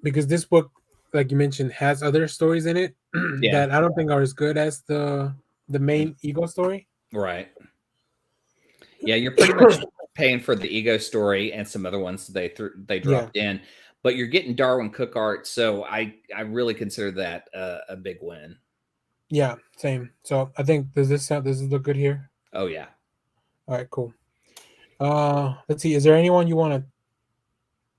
because this book, like you mentioned, has other stories in it yeah, that I don't think are as good as the main Ego story. right. Yeah, you're pretty much paying for the Ego story and some other ones they dropped in, but you're getting Darwin Cook art, so I really consider that a big win. Yeah, same. So I think does this look good here? Oh yeah. All right, cool. Let's see. Is there anyone you want to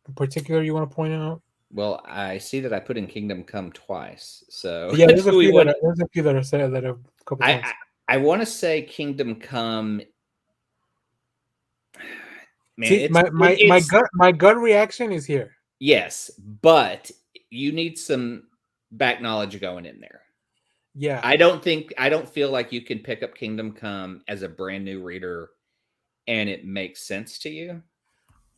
in particular you want to point out? Well, I see that I put in Kingdom Come twice, so Yeah, there's a few that are said that have a couple times. I want to say Kingdom Come. Man, see, my gut reaction is here. Yes, but you need some back knowledge going in there. Yeah, I don't feel like you can pick up Kingdom Come as a brand new reader and it makes sense to you.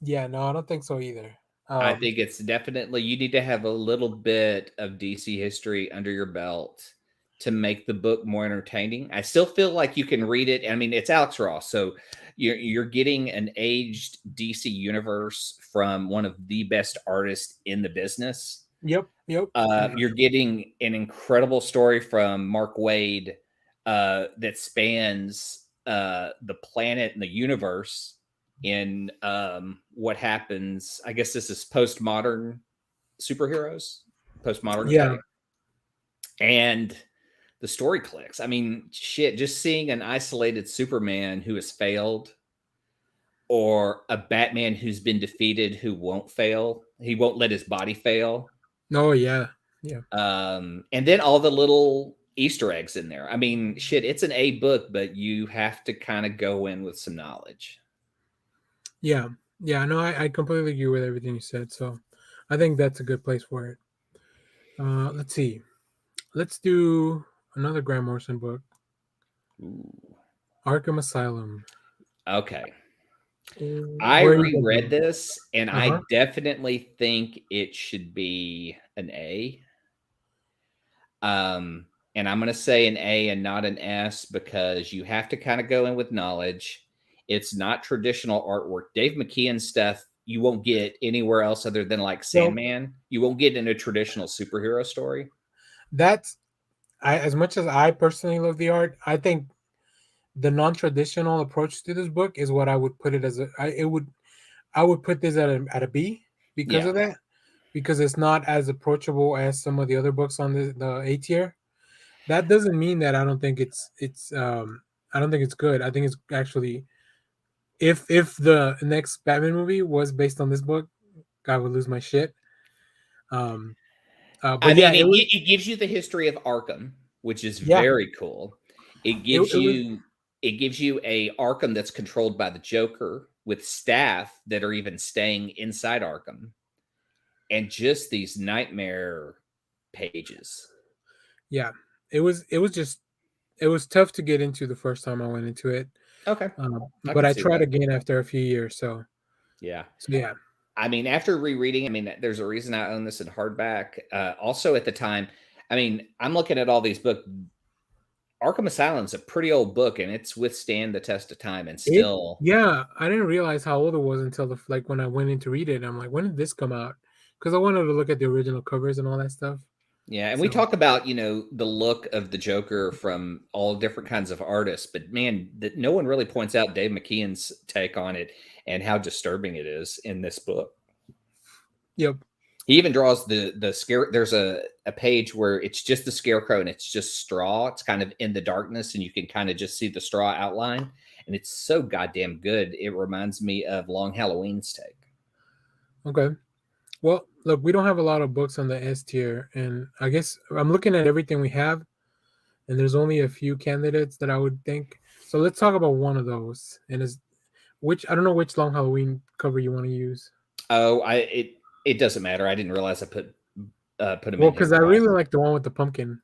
Yeah, no, I don't think so either. I think it's definitely you need to have a little bit of DC history under your belt to make the book more entertaining. I still feel like you can read it. I mean, it's Alex Ross, so you're getting an aged DC universe from one of the best artists in the business. Yep. You're getting an incredible story from Mark Waid that spans the planet and the universe in what happens. I guess this is postmodern superheroes, postmodern. Yeah. Okay. And the story clicks. I mean, shit, just seeing an isolated Superman who has failed or a Batman who's been defeated who won't fail. He won't let his body fail. Oh, yeah. And then all the little Easter eggs in there. I mean, shit, it's an A book, but you have to kind of go in with some knowledge. Yeah. No, I completely agree with everything you said. So I think that's a good place for it. Let's see. Let's do another Grant Morrison book. Ooh. Arkham Asylum. Okay. I reread this, and I definitely think it should be an A. And I'm going to say an A and not an S because you have to kind of go in with knowledge. It's not traditional artwork. Dave McKeon stuff you won't get anywhere else other than like Sandman. You won't get in a traditional superhero story. As much as I personally love the art, I think the non-traditional approach to this book is what I would put it as I would put this at a B because of that, because it's not as approachable as some of the other books on the A tier. That doesn't mean that I don't think it's I don't think it's good. I think it's actually if the next Batman movie was based on this book, I would lose my shit. But it gives you the history of Arkham, which is very cool. It gives you a Arkham that's controlled by the Joker with staff that are even staying inside Arkham, and just these nightmare pages. Yeah, it was tough to get into the first time I went into it. Okay, but I tried again after a few years. So yeah. I mean, after rereading, I mean, there's a reason I own this in hardback. Also, at the time, I mean, I'm looking at all these books. Arkham Asylum is a pretty old book, and it's withstand the test of time, and still. I didn't realize how old it was until when I went in to read it. I'm like, when did this come out? because I wanted to look at the original covers and all that stuff. Yeah, and we So talk about, the look of the Joker from all different kinds of artists, but man, that no one really points out Dave McKean's take on it and how disturbing it is in this book. yep. He even draws the scare. There's a page where it's just the scarecrow and it's just straw. It's kind of in the darkness and you can kind of just see the straw outline. And it's so goddamn good. It reminds me of Long Halloween's take. Okay. Well, look, we don't have a lot of books on the S tier, and I guess I'm looking at everything we have, and there's only a few candidates that I would think. So let's talk about one of those. And is which I don't know which Long Halloween cover you want to use. Oh, it doesn't matter. I didn't realize I put them Well, in because here. I really like the one with the pumpkin.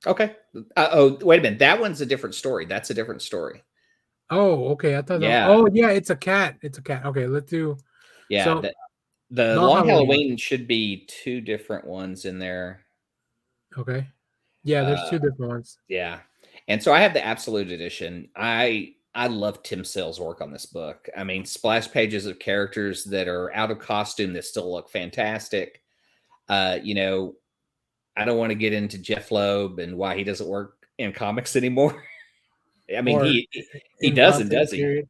Okay. Oh, wait a minute. That one's a different story. That's a different story. Oh, okay. I thought. Yeah. Oh, yeah. It's a cat. It's a cat. Okay, let's do. Yeah. So the Long Halloween should be two different ones in there. Okay. Yeah, there's two different ones. Yeah. And so I have the Absolute Edition. I love Tim Sale's work on this book. I mean, splash pages of characters that are out of costume that still look fantastic. I don't want to get into Jeff Loeb and why he doesn't work in comics anymore. I mean, Or he doesn't, does he? period.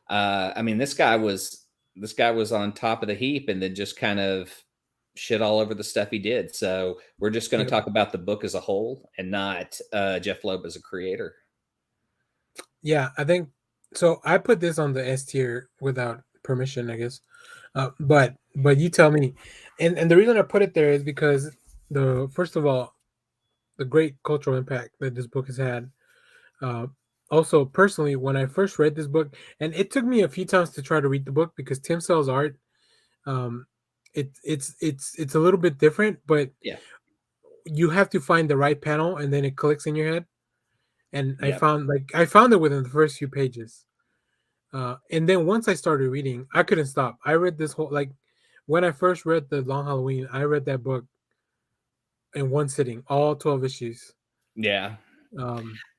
I mean, this guy was on top of the heap and then just kind of shit all over the stuff he did. So we're just going to talk about the book as a whole and not Jeff Loeb as a creator. Yeah, I think so. I put this on the S tier without permission, I guess. But you tell me. And the reason I put it there is because first of all, the great cultural impact that this book has had. Also, personally, when I first read this book, and it took me a few times to try to read the book because Tim Sale's art, it's a little bit different, but yeah, you have to find the right panel, and then it clicks in your head. And yep. I found it within the first few pages, and then once I started reading, I couldn't stop. I read this whole when I first read the Long Halloween, I read that book in one sitting, all 12 issues. Yeah.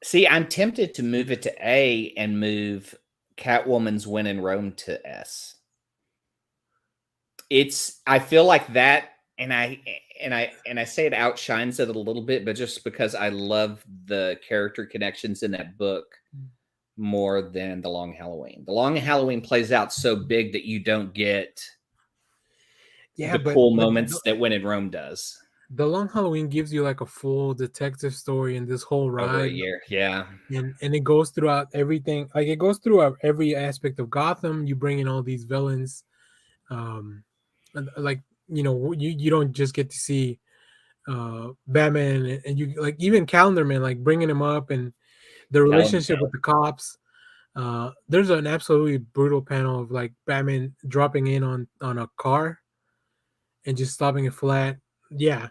See, I'm tempted to move it to A and move Catwoman's When in Rome to S. I feel like that, and I say it outshines it a little bit, but just because I love the character connections in that book more than the Long Halloween. The Long Halloween plays out so big that you don't get cool moments that When in Rome does. The Long Halloween gives you like a full detective story in this whole ride. Over a year, yeah. And it goes throughout everything. Like it goes through every aspect of Gotham. You bring in all these villains. You don't just get to see Batman and you like even Calendar Man, like bringing him up and the relationship with the cops. There's an absolutely brutal panel of like Batman dropping in on a car and just stopping it flat. Yeah.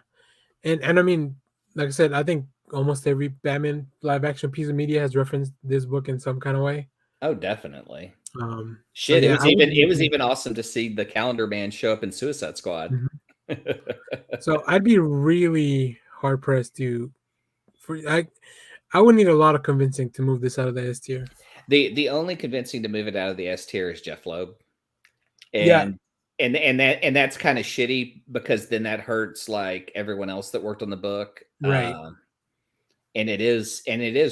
And I mean, like I said, I think almost every Batman live action piece of media has referenced this book in some kind of way. Oh, definitely. Shit, it was even awesome to see the Calendar Man show up in Suicide Squad. Mm-hmm. So I'd be really hard pressed I would need a lot of convincing to move this out of the S tier. The only convincing to move it out of the S tier is Jeff Loeb. And that's kind of shitty because then that hurts like everyone else that worked on the book. Right. And it is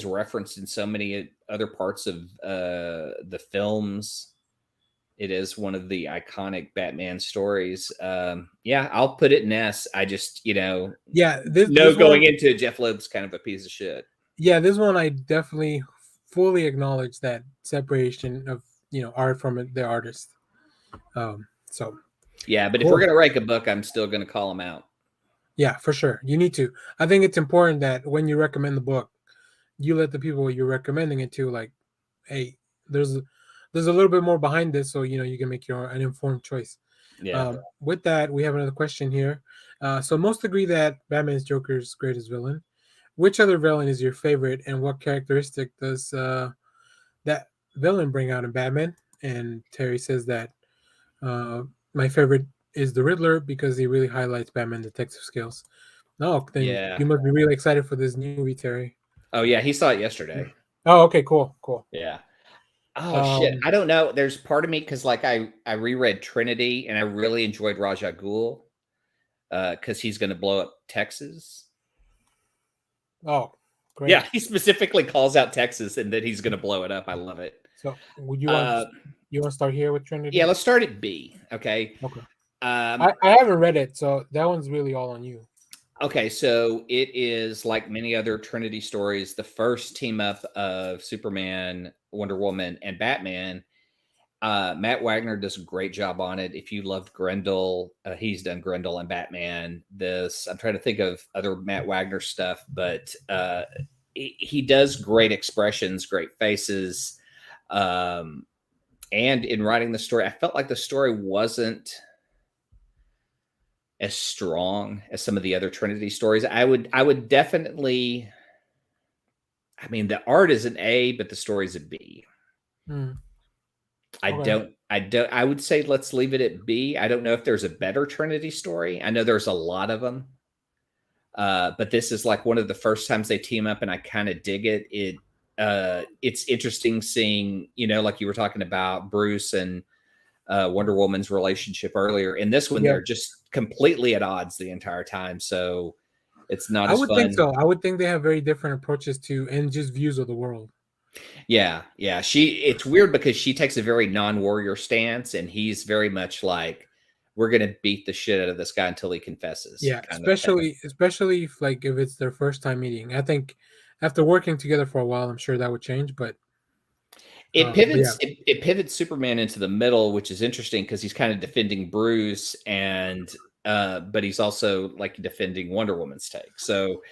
referenced in so many other parts of the films. It is one of the iconic Batman stories. I'll put it in S. I just, going into Jeff Loeb's kind of a piece of shit. Yeah, this one I definitely fully acknowledge that separation of art from the artist. So yeah, but if we're gonna rank a book, I'm still gonna call them out. Yeah, for sure. You need to. I think it's important that when you recommend the book, you let the people you're recommending it to like, hey, there's a little bit more behind this, so you can make an informed choice. Yeah. With that, we have another question here. So most agree that Batman is Joker's greatest villain. Which other villain is your favorite, and what characteristic does that villain bring out in Batman? And Terry says that my favorite is the Riddler because he really highlights Batman detective skills. No, then you must be really excited for this new movie, Terry. Oh yeah, he saw it yesterday. Oh, okay, cool. Yeah. Oh shit, Um, I don't know. There's part of me because like I reread Trinity and I really enjoyed Raja Ghul because he's going to blow up Texas. oh, great. Yeah, he specifically calls out Texas and that he's going to blow it up. I love it. So, would Uh, you want to start here with yeah, Trinity? let's start at B. Okay. Okay. Um, I haven't read it, so that one's really all on you. okay, so it is like many other Trinity stories, the first team up of Superman, Wonder Woman, and Batman. Matt Wagner does a great job on it. If you loved Grendel, he's done Grendel and Batman. I'm trying to think of other Matt Wagner stuff, but he does great expressions, great faces. And in writing the story, I felt like the story wasn't as strong as some of the other Trinity stories. I would definitely, I mean, the art is an A, but the story's a B. Hmm. I Okay. don't, I would say let's leave it at B. I don't know if there's a better Trinity story. I know there's a lot of them. But this is like one of the first times they team up and I kind of dig it. It's interesting seeing, like you were talking about Bruce and Wonder Woman's relationship earlier. In this one, Yeah, they're just completely at odds the entire time. So it's not I as would think fun. so. I would think they have very different approaches to and just views of the world. Yeah, yeah. It's weird because she takes a very non-warrior stance, and he's very much like, we're gonna beat the shit out of this guy until he confesses, Yeah, kind of thing. especially if it's their first time meeting. I think after working together for a while, I'm sure that would change. But yeah, It pivots Superman into the middle, which is interesting because he's kind of defending Bruce and but he's also like defending Wonder Woman's take. So,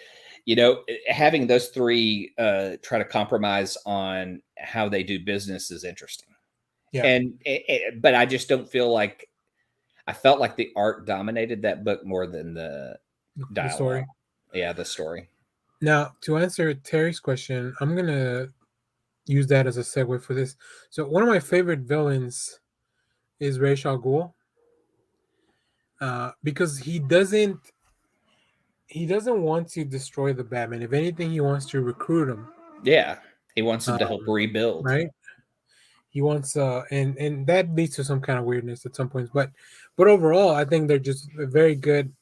having those three try to compromise on how they do business is interesting. yeah, And but I just don't feel like I felt like the art dominated that book more than the the dialogue. story. Yeah, the story. Now, to answer Terry's question, I'm gonna use that as a segue for this. So, one of my favorite villains is Ra's al Ghul, because he doesn't want to destroy the Batman. If anything, he wants to recruit him. Yeah, he wants him to help Um, rebuild. right? He wants and that leads to some kind of weirdness at some points. But overall, I think they're just very good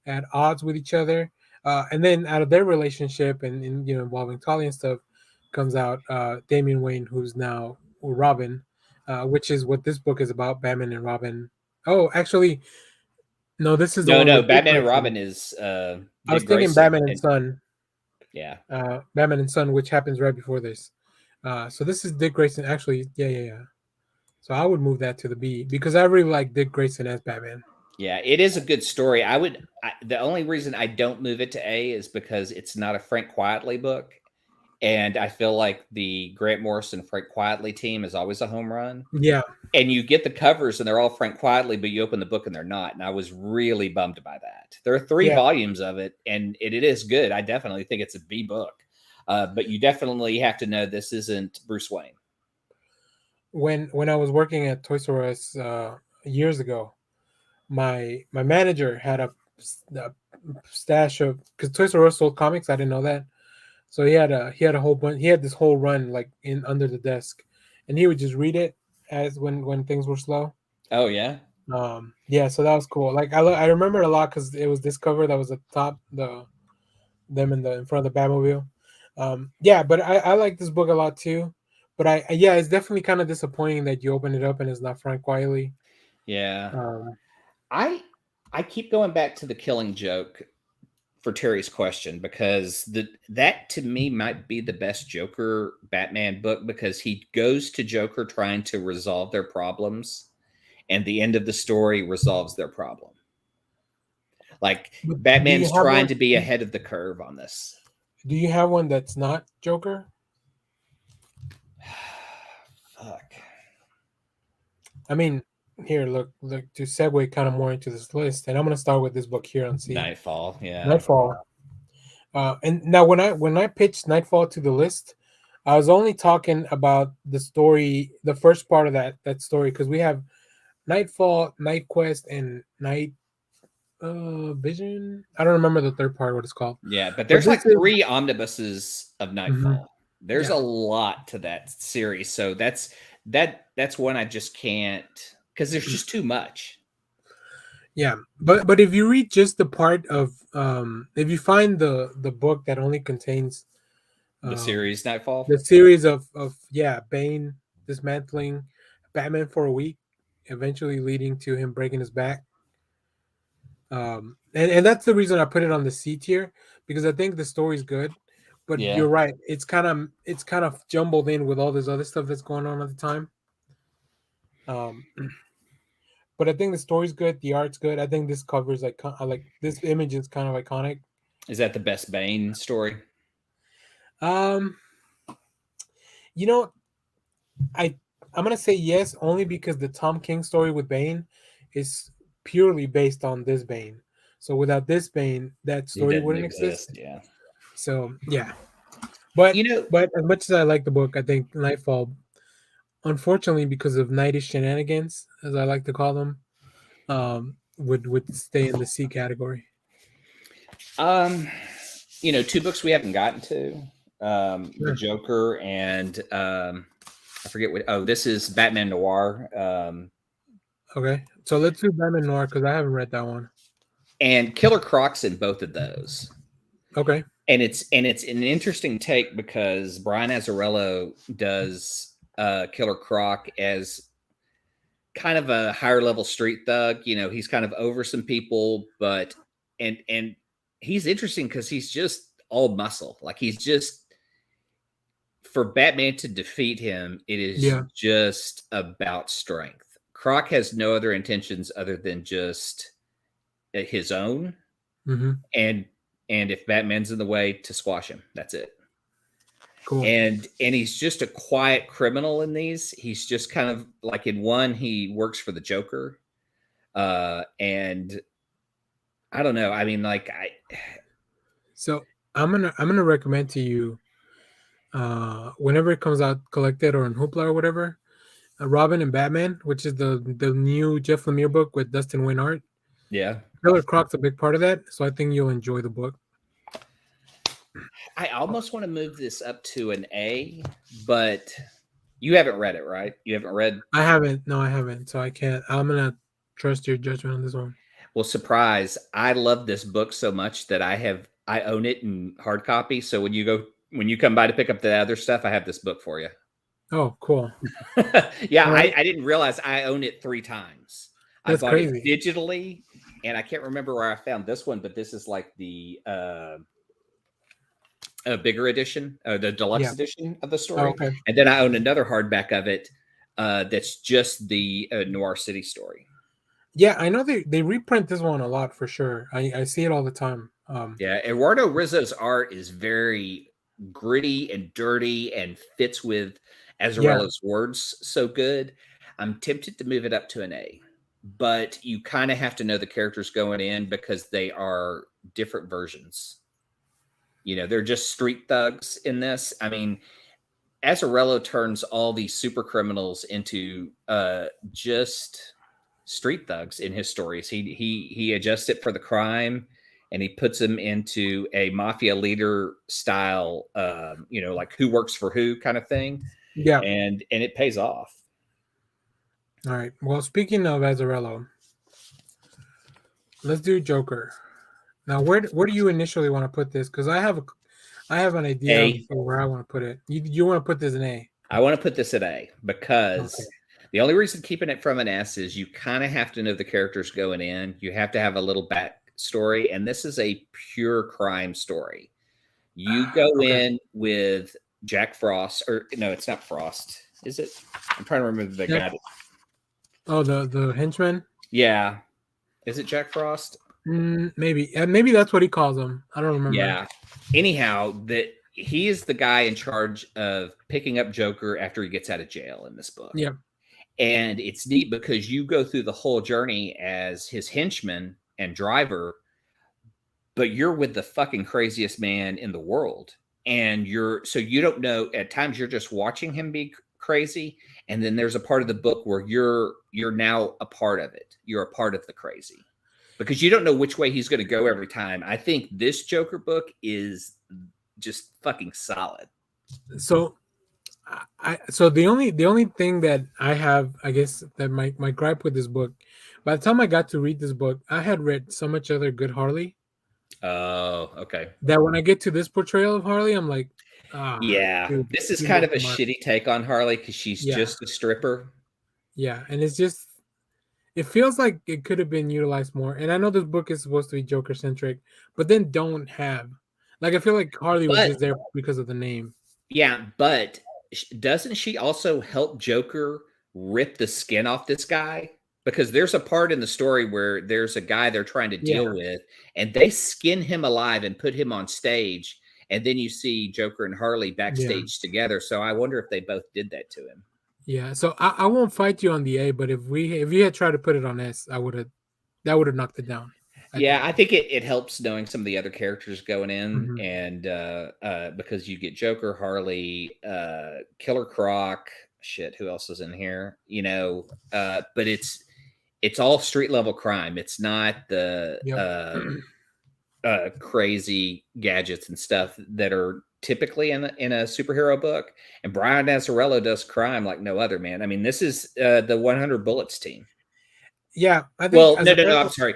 at odds with each other. And then out of their relationship and involving Talia and stuff comes out Damian Wayne, who's now Robin, which is what this book is about, Batman and Robin. Oh, actually, no, this is the No, one no, with Dick Batman and Grayson. Robin is I was Dick thinking Grayson, Batman and and Son, yeah, Batman and Son, which happens right before this. So this is Dick Grayson. Actually, yeah. So I would move that to the B because I really like Dick Grayson as Batman. yeah, it is a good story. The only reason I don't move it to A is because it's not a Frank Quietly book, and I feel like the Grant Morrison Frank Quietly team is always a home run. Yeah, And you get the covers and they're all Frank Quietly, but you open the book and they're not. And I was really bummed by that. There are three yeah. volumes of it, and it is good. I definitely think it's a B book. But you definitely have to know this isn't Bruce Wayne. When I was working at Toys R Us years ago, my manager had a stash of because Toys R Us sold comics. I didn't know that, so he had a whole bunch. He had this whole run like in under the desk, and he would just read it as when things were slow. Oh, yeah. Yeah, so that was cool. Like I remember it a lot because it was this cover that was at the top, them in front of the Batmobile. Yeah, but I like this book a lot too. But yeah, it's definitely kind of disappointing that you open it up and it's not Frank Wiley. Yeah. Um, I keep going back to the Killing Joke for Terry's question because that to me might be the best Joker Batman book because he goes to Joker trying to resolve their problems, and the end of the story resolves their problem. Like but do you Batman's have trying one? to be ahead of the curve on this. Do you have one that's not Joker? Fuck. I mean, here, look to segue kind of more into this list, and I'm gonna start with this book here on C. Nightfall. Yeah. Nightfall. And now when I pitched Nightfall to the list, I was only talking about the story, the first part of that story, because we have Nightfall, Night Quest, and Night Vision. I don't remember the third part what it's called. Yeah, but But there's this like is 3 omnibuses of mhm. Nightfall. There's a lot to that series, so that's one I just can't, because there's just too much. Yeah, but if you read just the part of if you find the book that only contains The series Nightfall. the series of Bane dismantling Batman for a week, eventually leading to him breaking his back. And that's the reason I put it on the C tier, because I think the story's good, but you're right, it's kind of jumbled in with all this other stuff that's going on at the time. But I think the story's good, the art's good. I think this covers like this image is kind of iconic. Is that the best Bane story? You know, I'm gonna say yes, only because the Tom King story with Bane is purely based on this Bane. So without this Bane, that story wouldn't exist. Yeah. So yeah, but You know, but as much as I like the book, I think Nightfall, unfortunately, because of nightish shenanigans, as I like to call them, would stay in the C category. you know, two books we haven't gotten to, the Joker and I forget what. Oh, this is Batman Noir. Okay, so let's do Batman Noir because I haven't read that one. And Killer Croc's in both of those. Okay, and it's an interesting take because Brian Azzarello does Killer Croc as kind of a higher level street thug. You know, he's kind of over some people, but and he's interesting because he's just all muscle. Like he's just, for Batman to defeat him, it is just about strength. Croc has no other intentions other than just his own. Mm-hmm. And if Batman's in the way, to squash him. That's it. Cool. And he's just a quiet criminal in these. He's just kind of like, in one, he works for the Joker. And I don't know. I mean, like So I'm gonna recommend to you, whenever it comes out collected or in Hoopla or whatever, Robin and Batman, which is the new Jeff Lemire book with Dustin Wayne art. Yeah. Killer Croc's a big part of that, so I think you'll enjoy the book. I almost want to move this up to an A, but you haven't read it, right? You haven't read? I haven't. No, I haven't. So I can't. I'm gonna trust your judgment on this one. Well, surprise! I love this book so much that I own it in hard copy. So when you come by to pick up the other stuff, I have this book for you. Oh, cool. Yeah, I didn't realize I own it 3 times. That's I bought crazy. it digitally, and I can't remember where I found this one, but this is like the a bigger edition, the deluxe edition of the story. Oh, okay. And then I own another hardback of it that's just the Noir City story. Yeah, I know they reprint this one a lot for sure. I see it all the time. Yeah, Eduardo Rizzo's art is very gritty and dirty and fits with Azzarello's words so good. I'm tempted to move it up to an A, but you kind of have to know the characters going in because they are different versions. You know, they're just street thugs in this. I mean, Azzarello turns all these super criminals into just street thugs in his stories. He adjusts it for the crime, and he puts them into a mafia leader style, you know, like who works for who kind of thing. Yeah, and it pays off. All right. Well, speaking of Azzarello, let's do Joker. Now, where do you initially want to put this? Because I have an idea for where I want to put it. You want to put this in A? I want to put this at A because the only reason keeping it from an S is you kind of have to know the characters going in. You have to have a little backstory, and this is a pure crime story. You go in with Jack Frost, or no, it's not Frost, is it? I'm trying to remember the guy. Oh, the henchman. Yeah, is it Jack Frost? Maybe that's what he calls him. I don't remember. Yeah. Anyhow, that he is the guy in charge of picking up Joker after he gets out of jail in this book. Yeah. And it's neat because you go through the whole journey as his henchman and driver, but you're with the fucking craziest man in the world. And so you don't know, at times you're just watching him be crazy. And then there's a part of the book where you're now a part of it. You're a part of the crazy. Because you don't know which way he's going to go every time. I think this Joker book is just fucking solid. So so the only thing that I have, I guess, that my gripe with this book, by the time I got to read this book, I had read so much other good Harley Oh, okay. that when I get to this portrayal of Harley, I'm like, ah, Yeah, dude, this is you kind of missed a the mark. shitty take on Harley because she's Yeah, just a stripper. yeah, and it's just it feels like it could have been utilized more. And I know this book is supposed to be Joker centric, but then don't have like I feel like Harley was But just there because of the name. yeah, but doesn't she also help Joker rip the skin off this guy? Because there's a part in the story where there's a guy they're trying to Yeah, deal with, and they skin him alive and put him on stage. And then you see Joker and Harley yeah, backstage together. So I wonder if they both did that to him. yeah. So I won't fight you on the A, but if you had tried to put it on S, I would have that would have knocked it down. I Yeah, think. I think it helps knowing some of the other characters going in, Mhm. and because you get Joker, Harley, Killer Croc, shit, who else is in here? But it's all street level crime. It's not the Yep. crazy gadgets and stuff that are typically in a superhero book. And Brian Azzarello does crime like no other, man. I mean, this is the 100 Bullets team. Yeah, I think Well, as no, a no, no. I'm sorry,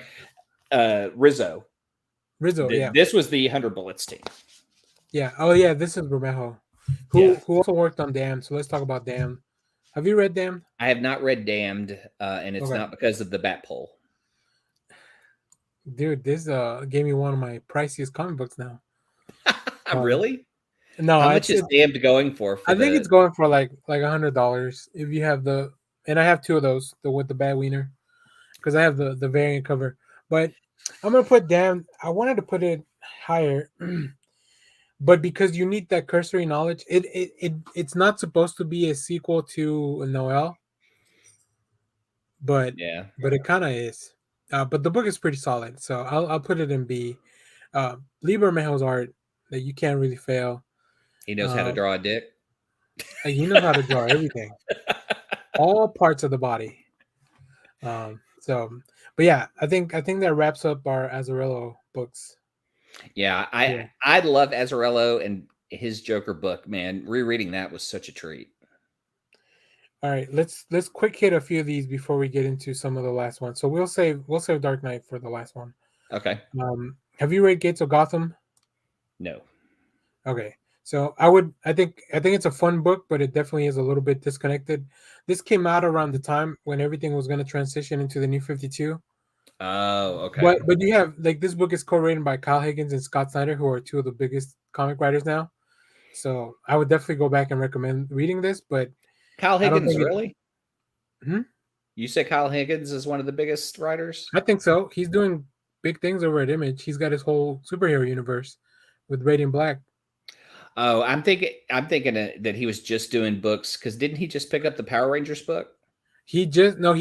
Rizzo. Rizzo, yeah, This was the 100 Bullets team. yeah. Oh yeah, this is Bermejo, Yeah. who also worked on Damned. So let's talk about Damned. Have you read Damned? I have not read Damned, and it's Okay, not because of the bat pole. dude, this gave me one of my priciest comic books now. Really? No, How much is Damned going for I think it's the? going for like $100 if you have the, and I have two of those, the with the bad wiener, because I have the variant cover. But I'm gonna put Damned. I wanted to put it higher, but because you need that cursory knowledge, it's not supposed to be a sequel to Noel, but Yeah, it kind of is. But the book is pretty solid, so I'll put it in B. Lee Bermejo's art that you can't really fail. he knows how to Uh, draw a dick. he knows how to draw everything, all parts of the body. So, but yeah, I think that wraps up our Azzarello books. Yeah, Yeah. I love Azzarello and his Joker book, man. Rereading that was such a treat. All right, let's quick hit a few of these before we get into some of the last ones. So we'll save Dark Knight for the last one. Okay, Have you read Gates of Gotham? no, Okay. So I think it's a fun book, but it definitely is a little bit disconnected. This came out around the time when everything was going to transition into the New 52. oh, okay, But you have like this book is co-written by Kyle Higgins and Scott Snyder, who are two of the biggest comic writers now. So I would definitely go back and recommend reading this, but Kyle I don't Higgins, think it. really? Hmm? You say Kyle Higgins is one of the biggest writers? I think so. He's doing big things over at Image. He's got his whole superhero universe with Radiant Black. Oh, I'm thinking that he was just doing books because didn't he just pick up the Power Rangers book? He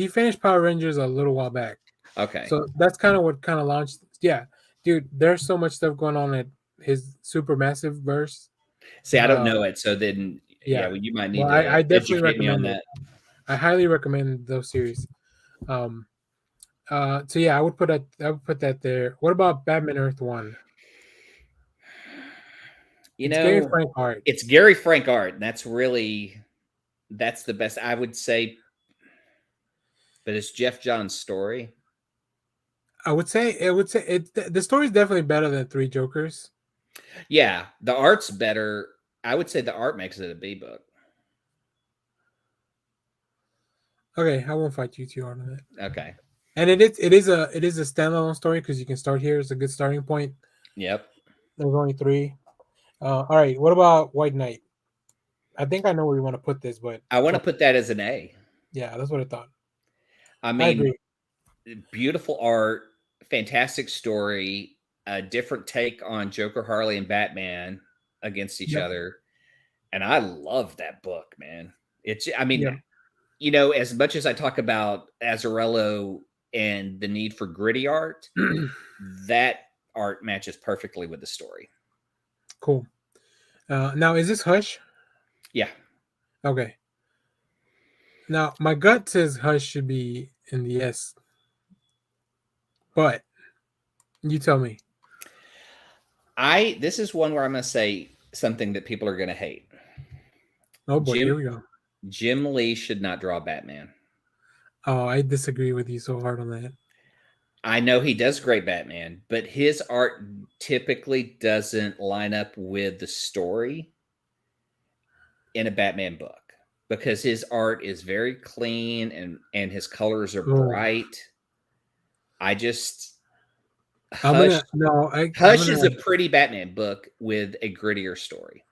finished Power Rangers a little while back. Okay. So that's kind of what kind of launched. Yeah, dude, there's so much stuff going on at his super massive verse. See, I don't Uh, know it, so then yeah, yeah. well, you might Well, need I to definitely educate me on recommend it. that. I highly recommend those series. Um, so yeah, I would put that there. What about Batman Earth One? You It's Gary know, Frank art. it's Gary Frank art, and that's the best I would say. But it's Jeff Johns' story. I would say the story is definitely better than Three Jokers. Yeah, the art's better. I would say the art makes it a B book. Okay, I won't fight you too hard on it. Okay. And it is a standalone story because you can start here. It's a good starting point. Yep. There's only three. All right, what about White Knight? I think I know where you want to put this, but I want to put that as an A. yeah, that's what I thought. I I mean, agree. beautiful art, fantastic story, a different take on Joker, Harley, and Batman against each Yep. other. And I love that book, man. I Yep. mean, as much as I talk about Azzarello and the need for gritty art, that art matches perfectly with the story. Cool. Now, is this Hush? Yeah. Okay. Now, my gut says Hush should be in the S, but you tell me. This is one where I'm going to say something that people are going to hate. Oh boy, here Jim we go. Jim Lee should not draw Batman. Oh, I disagree with you so hard on that. I know he does great Batman, but his art typically doesn't line up with the story in a Batman book because his art is very clean and his colors are Oh, bright. I just I'm Hush gonna no. I'm Hush gonna. is a pretty Batman book with a grittier story.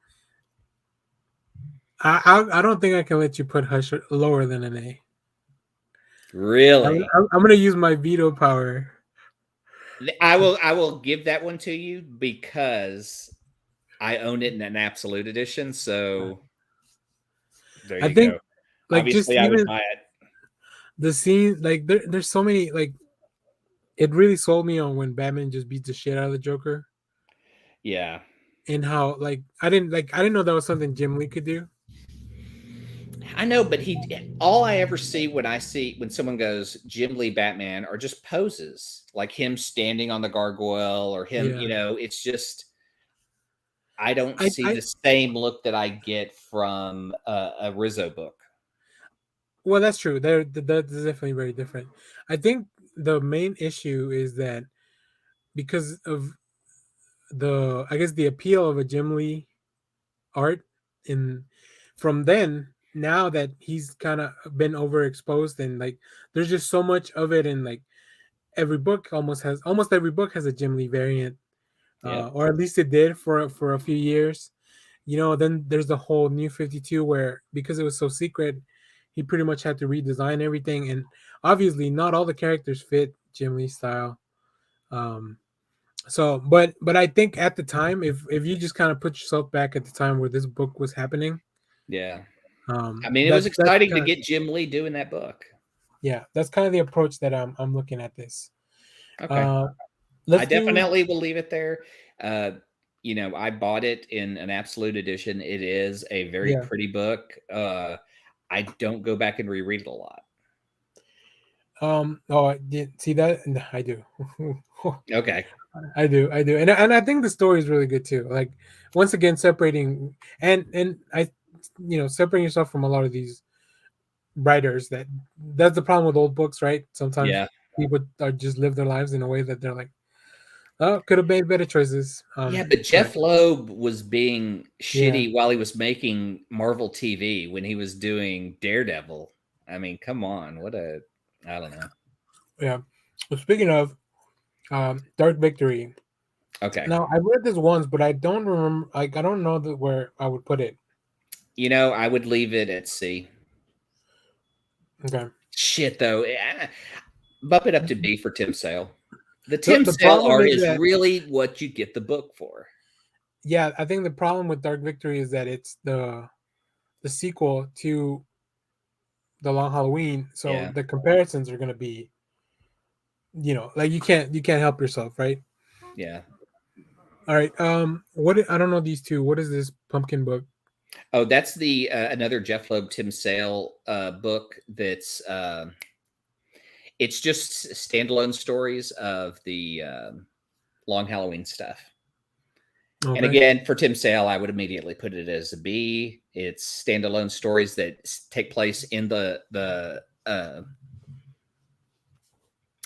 I don't think I can let you put Hush lower than an A. Really? I'm gonna use my veto power. I will give that one to you because I own it in an absolute edition, so there I you think go. like just Obviously, I would even buy it. the scene, like there's so many, like it really sold me on when Batman just beats the shit out of the Joker, Yeah. and how I didn't know that was something Jim Lee could do. I know, but all I ever see when someone goes Jim Lee Batman are just poses, like him standing on the gargoyle or him, Yeah, it's just I don't I see I the same look that I get from a Rizzo book. well that's true. That's definitely very different. I think the main issue is that because of the I guess the appeal of a Jim Lee art in from then now that he's kind of been overexposed and like there's just so much of it and like almost every book has a Jim Lee variant, Yep. or at least it did for a few years. Then there's the whole New 52 where because it was so secret, he pretty much had to redesign everything, and obviously not all the characters fit Jim Lee style. Um, but I think at the time, if you just kind of put yourself back at the time where this book was happening, Yeah. I mean, it was that's exciting to kind of get Jim Lee doing that book. yeah, that's kind of the approach that I'm looking at this. Okay. Uh, I let's do definitely will leave it there. Uh, I bought it in an absolute edition. It is a very yeah. pretty book. I don't go back and reread it a lot. Oh, I did see that. No, I do. Okay. I do, and I think the story is really good too. Like once again, separating and separating yourself from a lot of these writers. That's the problem with old books, right? Sometimes Yeah. people are just live their lives in a way that they're like, oh, could have made better choices. Yeah, but But Jeff Loeb was being yeah, shitty while he was making Marvel TV when he was doing Daredevil. I mean, come on. I don't know. yeah. Well, speaking of Dark Victory, Okay. now I read this once, but I don't remember. Like I don't know where I would put it. I would leave it at C. Okay. Shit, though. Bump it up to B for Tim Sale. The Tim The Sale problem art is is that really what you get the book for. yeah, I think the problem with Dark Victory is that it's the sequel to the Long Halloween, so Yeah. the comparisons are gonna be, like you can't help yourself, right? Yeah. All right. I don't know these two. What is this pumpkin book? Oh, that's the another Jeff Loeb Tim Sale book. That's it's just standalone stories of the Long Halloween stuff. And Okay. again, for Tim Sale, I would immediately put it as a B. It's standalone stories that take place in the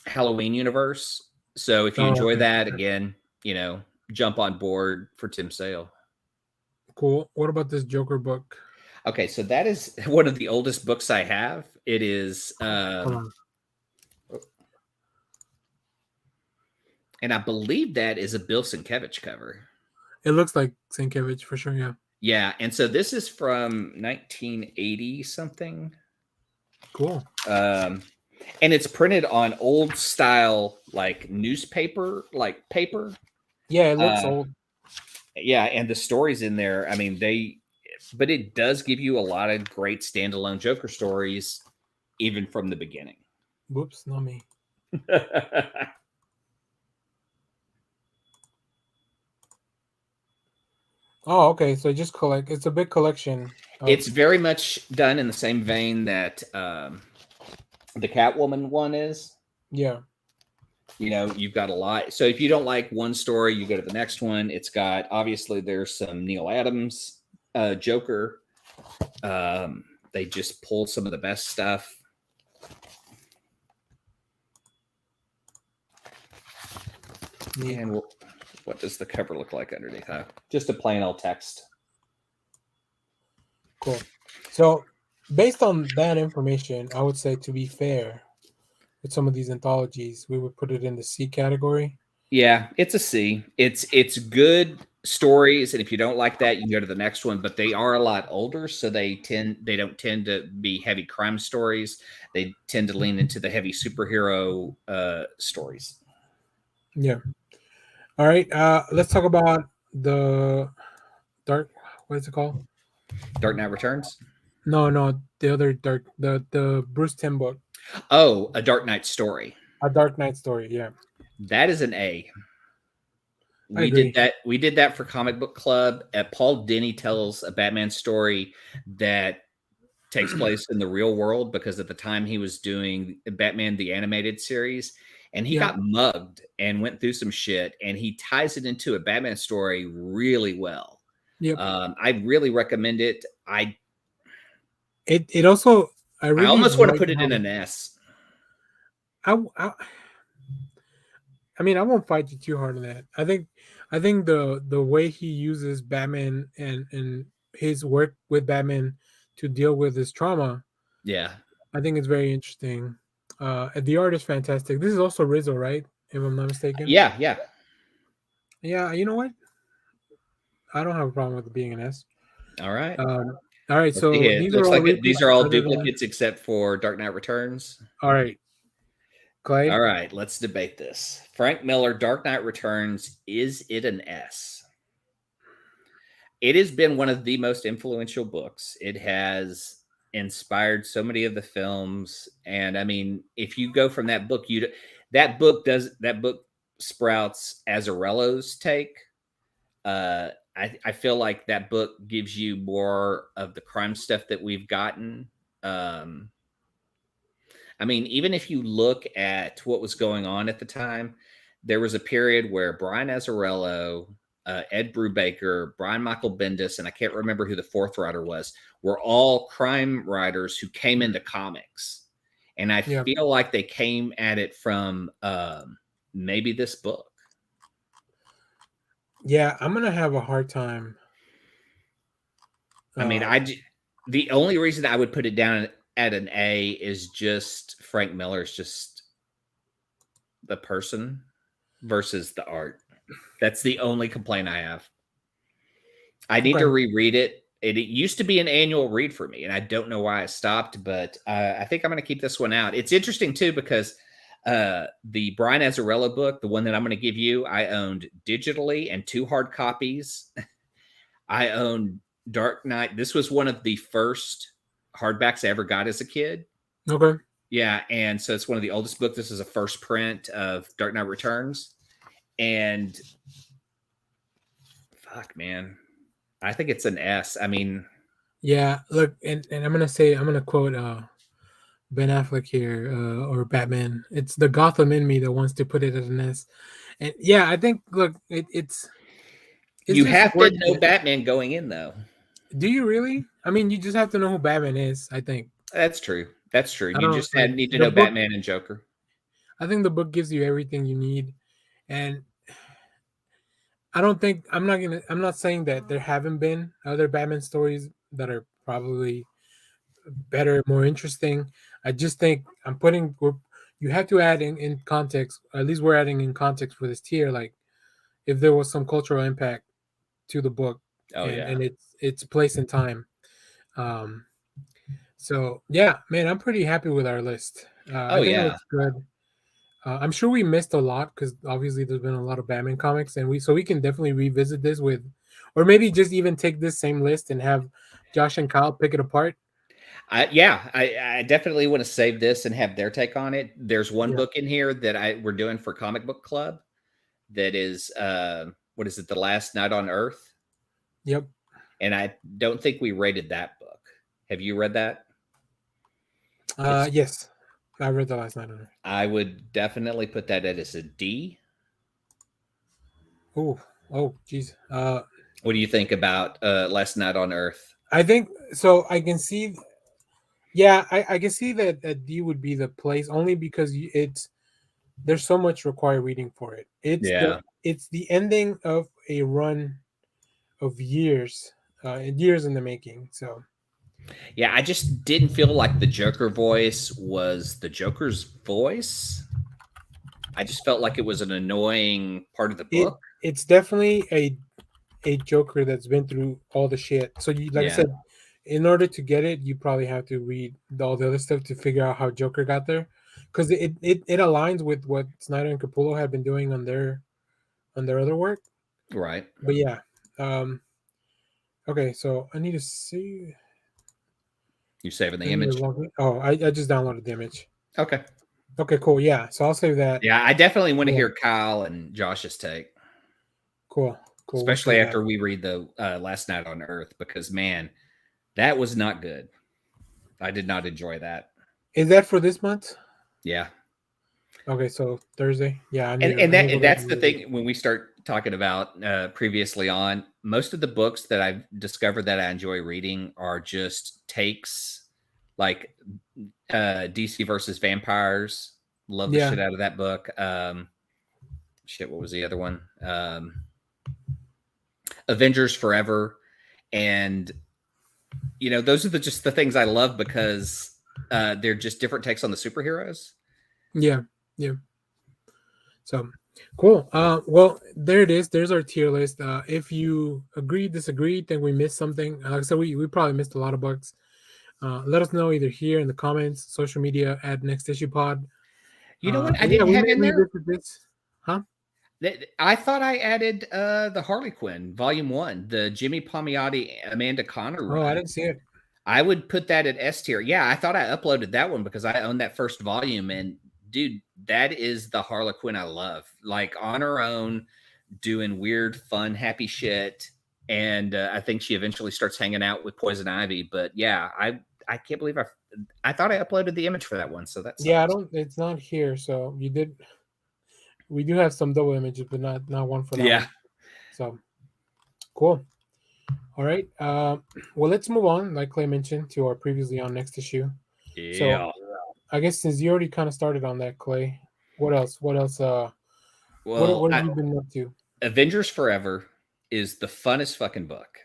Halloween universe. So if you Oh, enjoy okay. that, again, jump on board for Tim Sale. Cool. What about this Joker book? Okay, so that is one of the oldest books I have. It is, Hold on. and I believe that is a Bill Sienkiewicz cover. It looks like Sienkiewicz for sure. Yeah. Yeah, and so this is from 1980 something. Cool. And it's printed on old style, like newspaper, like paper. Yeah, it looks old. Yeah, and the stories in there, I mean, but it does give you a lot of great standalone Joker stories, even from the beginning. Whoops, not me. Oh, okay. So just collect. It's a big collection. It's very much done in the same vein that the Catwoman one is. Yeah. You've got a lot. So if you don't like one story, you go to the next one. It's got, obviously, there's some Neil Adams Joker. They just pull some of the best stuff. Yeah. And what does the cover look like underneath? Just a plain old text. Cool. So, based on that information, I would say, to be fair, with some of these anthologies, we would put it in the C category. Yeah, it's a C. It's good stories, and if you don't like that, you can go to the next one. But they are a lot older, so they don't tend to be heavy crime stories. They tend to lean into the heavy superhero stories. Yeah. All right. Let's talk about the Dark. What is it called? Dark Knight Returns. No, the other the Bruce Timm book. Oh, A Dark Knight Story. A Dark Knight Story. Yeah. That is an A. I agree. We did that for Comic Book Club. Paul Dini tells a Batman story that takes place in the real world because at the time he was doing Batman the Animated Series, and he got mugged and went through some shit, and he ties it into a Batman story really well. Yep. I really recommend it. It also I almost want to put it in an S. I mean, I won't fight you too hard on that. I think the way he uses Batman and his work with Batman to deal with his trauma, yeah, I think it's very interesting. The art is fantastic. This is also Rizzo, right? If I'm not mistaken. Yeah. Yeah, you know what? I don't have a problem with it being an S. All right. All right. So these are all duplicates except for Dark Knight Returns. All right. Clyde? All right, let's debate this. Frank Miller, Dark Knight Returns, is it an S? It has been one of the most influential books. It has inspired so many of the films. And I mean, if you go from that book, that book sprouts Azzarello's take. I feel like that book gives you more of the crime stuff that we've gotten. I mean, even if you look at what was going on at the time, there was a period where Brian Azzarello, Ed Brubaker, Brian Michael Bendis, and I can't remember who the fourth writer was, were all crime writers who came into comics. And I feel like they came at it from maybe this book. Yeah, I'm going to have a hard time. I mean, the only reason I would put it down at an A is just Frank Miller's just the person versus the art. That's the only complaint I have. I need to reread it. It used to be an annual read for me, and I don't know why I stopped, but I think I'm going to keep this one out. It's interesting, too, because the Brian Azzarello book, the one that I'm going to give you, I owned digitally and 2 hard copies. I owned Dark Knight. This was one of the first hardbacks I ever got as a kid. Okay. Yeah, and so it's one of the oldest books. This is a first print of Dark Knight Returns. And fuck, man. I think it's an S. I mean, yeah, look, and I'm gonna quote Ben Affleck here, or Batman. It's the Gotham in me that wants to put it as an S. And yeah, I think it's you have to know Batman going in, though. Do you really? I mean, you just have to know who Batman is, I think. That's true. You just need to know Batman and Joker. I think the book gives you everything you need. And I'm not saying that there haven't been other Batman stories that are probably better, more interesting. I just think you have to add in context, at least we're adding in context for this tier, like if there was some cultural impact to the book. And its place in time. So yeah, man, I'm pretty happy with our list. I think it looks good. I'm sure we missed a lot because obviously there's been a lot of Batman comics, and we can definitely revisit this or maybe just even take this same list and have Josh and Kyle pick it apart. I definitely want to save this and have their take on it. There's one book in here that we're doing for Comic Book Club that is what is it, The Last Night on Earth? Yep. And I don't think we rated that book. Have you read that? Yes. I read The Last Night on Earth. I would definitely put that as a D. Oh, geez. What do you think about Last Night on Earth? I think so. I can see. Yeah, I can see that D would be the place only because it's there's so much required reading for it. Yeah. It's the ending of a run of years in the making. So Yeah, I just didn't feel like the Joker voice was the Joker's voice. I just felt like it was an annoying part of the book. it's definitely a Joker that's been through all the shit. So you like I Yeah. said, in order to get it, you probably have to read all the other stuff to figure out how Joker got there, because it aligns with what Snyder and Capullo had been doing on their other work. Right. But yeah, um, okay. So I need to see. You saving I the need to image? log in. Oh, I just downloaded the image. Okay. Okay, cool. Yeah, so I'll save that. Yeah, I definitely want to Yeah. hear Kyle and Josh's take, Cool. We'll especially save after that. we read the Last Night on Earth, because man, that was not good. I did not enjoy that. Is that for this month? Yeah. Okay, so Thursday. Yeah, I And need to go back that's and the read it. thing when we start talking about previously on, most of the books that I've discovered that I enjoy reading are just takes, like DC versus Vampires. Love the Yeah. shit out of that book. Shit, what was the other one? Avengers Forever. And those are just the things I love, because they're just different takes on the superheroes. Yeah. So cool. Well, there it is. There's our tier list. If you agree, disagree, think we missed something. Like I said, we probably missed a lot of books. Let us know either here in the comments, social media at Next Issue Pod. You know what I And yeah, didn't we have may in there? revisit this. Huh? I thought I added the Harley Quinn Volume 1, the Jimmy Palmiotti, Amanda Connor run. Oh, I didn't see it. I would put that at S tier. Yeah, I thought I uploaded that one because I own that first volume. And dude, that is the Harley Quinn I love. Like, on her own, doing weird, fun, happy shit. And I think she eventually starts hanging out with Poison Ivy. But yeah, I can't believe I thought I uploaded the image for that one. So that's Yeah, I don't. It's not here. So you did. We do have some double images, but not one for that one. So cool. All right. Well, let's move on, like Clay mentioned, to our previously on Next Issue. Yeah. So I guess since you already kind of started on that, Clay, what else? What else? What have you been up to? Avengers Forever is the funnest fucking book.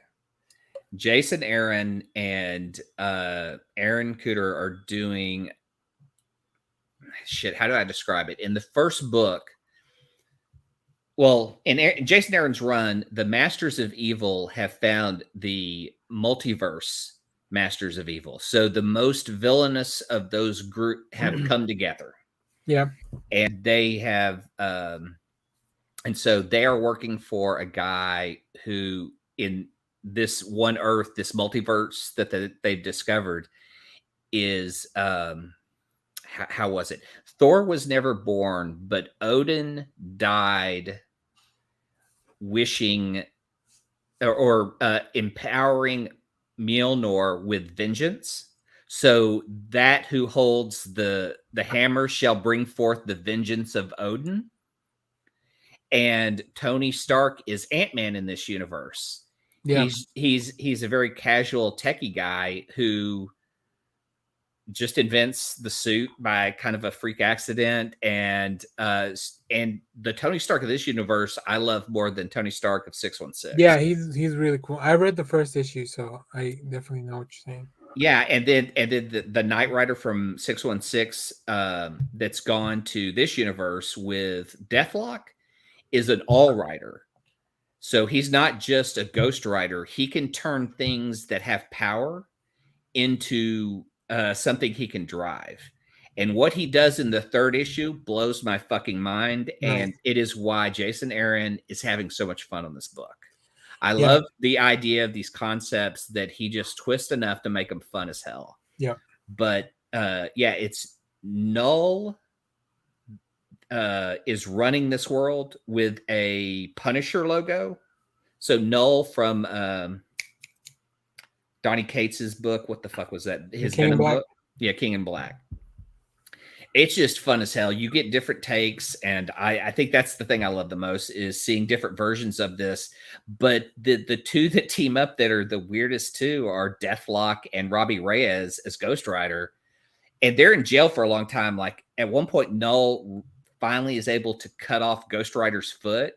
Jason Aaron and Aaron Cooter are doing shit. How do I describe it? In the first book, well, in Jason Aaron's run, the Masters of Evil have found the multiverse Masters of Evil. So the most villainous of those group have come together. Yeah. And they have and so they are working for a guy who, in this one Earth, this multiverse that they've discovered, is how was it? Thor was never born, but Odin died wishing or empowering Mjolnir with vengeance. So that who holds the hammer shall bring forth the vengeance of Odin. And Tony Stark is Ant-Man in this universe. Yeah. He's a very casual techie guy who just invents the suit by kind of a freak accident. And the Tony Stark of this universe I love more than Tony Stark of 616. Yeah, he's really cool. I read the first issue, so I definitely know what you're saying. Yeah, and then the Knight Rider from 616 that's gone to this universe with Deathlock is an all rider. So he's not just a ghost rider. He can turn things that have power into something he can drive. And what he does in the third issue blows my fucking mind. Nice. And it is why Jason Aaron is having so much fun on this book. I love the idea of these concepts that he just twists enough to make them fun as hell. Yeah. But it's Null is running this world with a Punisher logo. So Null from Donny Cates's book, what the fuck was that? His King in Venom Black? book? Yeah, King in Black. It's just fun as hell. You get different takes, and I think that's the thing I love the most is seeing different versions of this. But the two that team up that are the weirdest too are Deathlock and Robbie Reyes as Ghost Rider, and they're in jail for a long time. Like at one point, Null finally is able to cut off Ghost Rider's foot,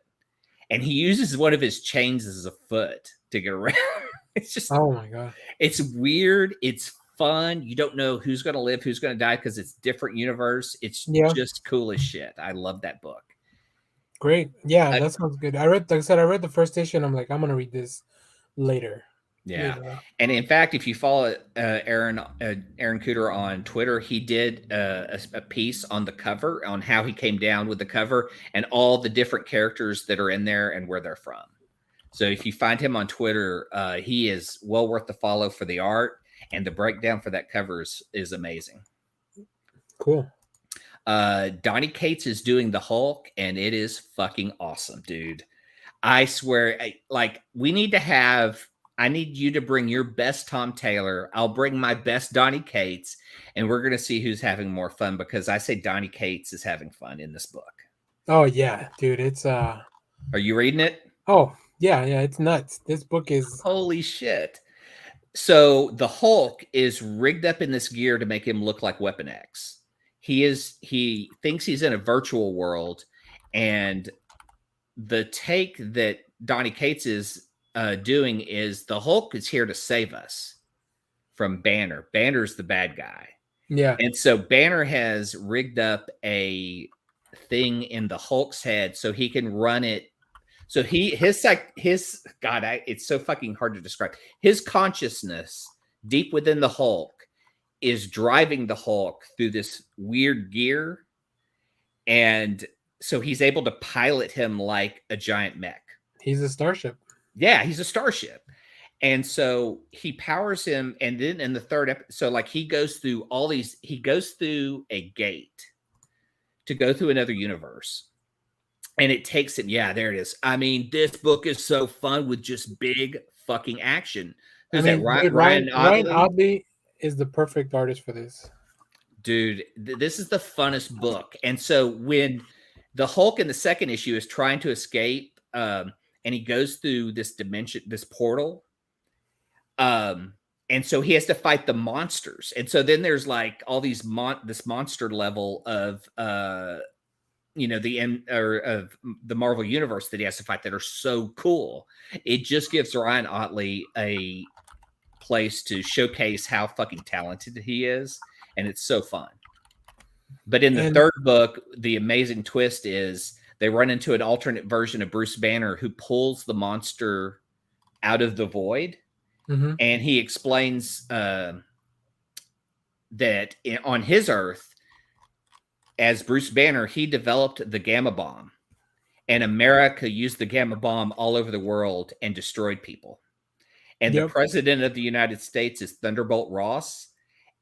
and he uses one of his chains as a foot to get around. It's just, oh my god, it's weird. It's fun. You don't know who's going to live, who's going to die because it's different universe. It's just cool as shit. I love that book. Great. Yeah, that sounds good. I read, like I said, I read the first issue. I'm like, I'm gonna read this later. Yeah. And in fact, if you follow Aaron Cooter on Twitter, he did a piece on the cover on how he came down with the cover and all the different characters that are in there and where they're from. So if you find him on Twitter, he is well worth the follow for the art. And the breakdown for that cover is amazing. Cool. Donny Cates is doing the Hulk, and it is fucking awesome, dude. I swear, I need you to bring your best Tom Taylor. I'll bring my best Donny Cates, and we're going to see who's having more fun because I say Donny Cates is having fun in this book. Oh, yeah, dude. It's Are you reading it? Oh, yeah, it's nuts. This book is holy shit. So the Hulk is rigged up in this gear to make him look like Weapon X. He thinks he's in a virtual world, and the take that Donny Cates is doing is the Hulk is here to save us from Banner. Banner's the bad guy. Yeah. And so Banner has rigged up a thing in the Hulk's head so he can run it. So it's so fucking hard to describe. His consciousness deep within the Hulk is driving the Hulk through this weird gear. And so he's able to pilot him like a giant mech. He's a starship. Yeah, he's a starship. And so he powers him. And then in the third episode, so like he goes through a gate to go through another universe. And it takes him. Yeah, there it is. I mean, this book is so fun with just big fucking action. Ryan Otley is the perfect artist for this. Dude, this is the funnest book. And so when the Hulk in the second issue is trying to escape, and he goes through this dimension, this portal, and so he has to fight the monsters. And so then there's like all these this monster level of of the Marvel universe that he has to fight that are so cool. It just gives Ryan Otley a place to showcase how fucking talented he is, and it's so fun. But in the third book, the amazing twist is they run into an alternate version of Bruce Banner who pulls the monster out of the void, and he explains that on his Earth, as Bruce Banner, he developed the gamma bomb, and America used the gamma bomb all over the world and destroyed people. And the president of the United States is Thunderbolt Ross,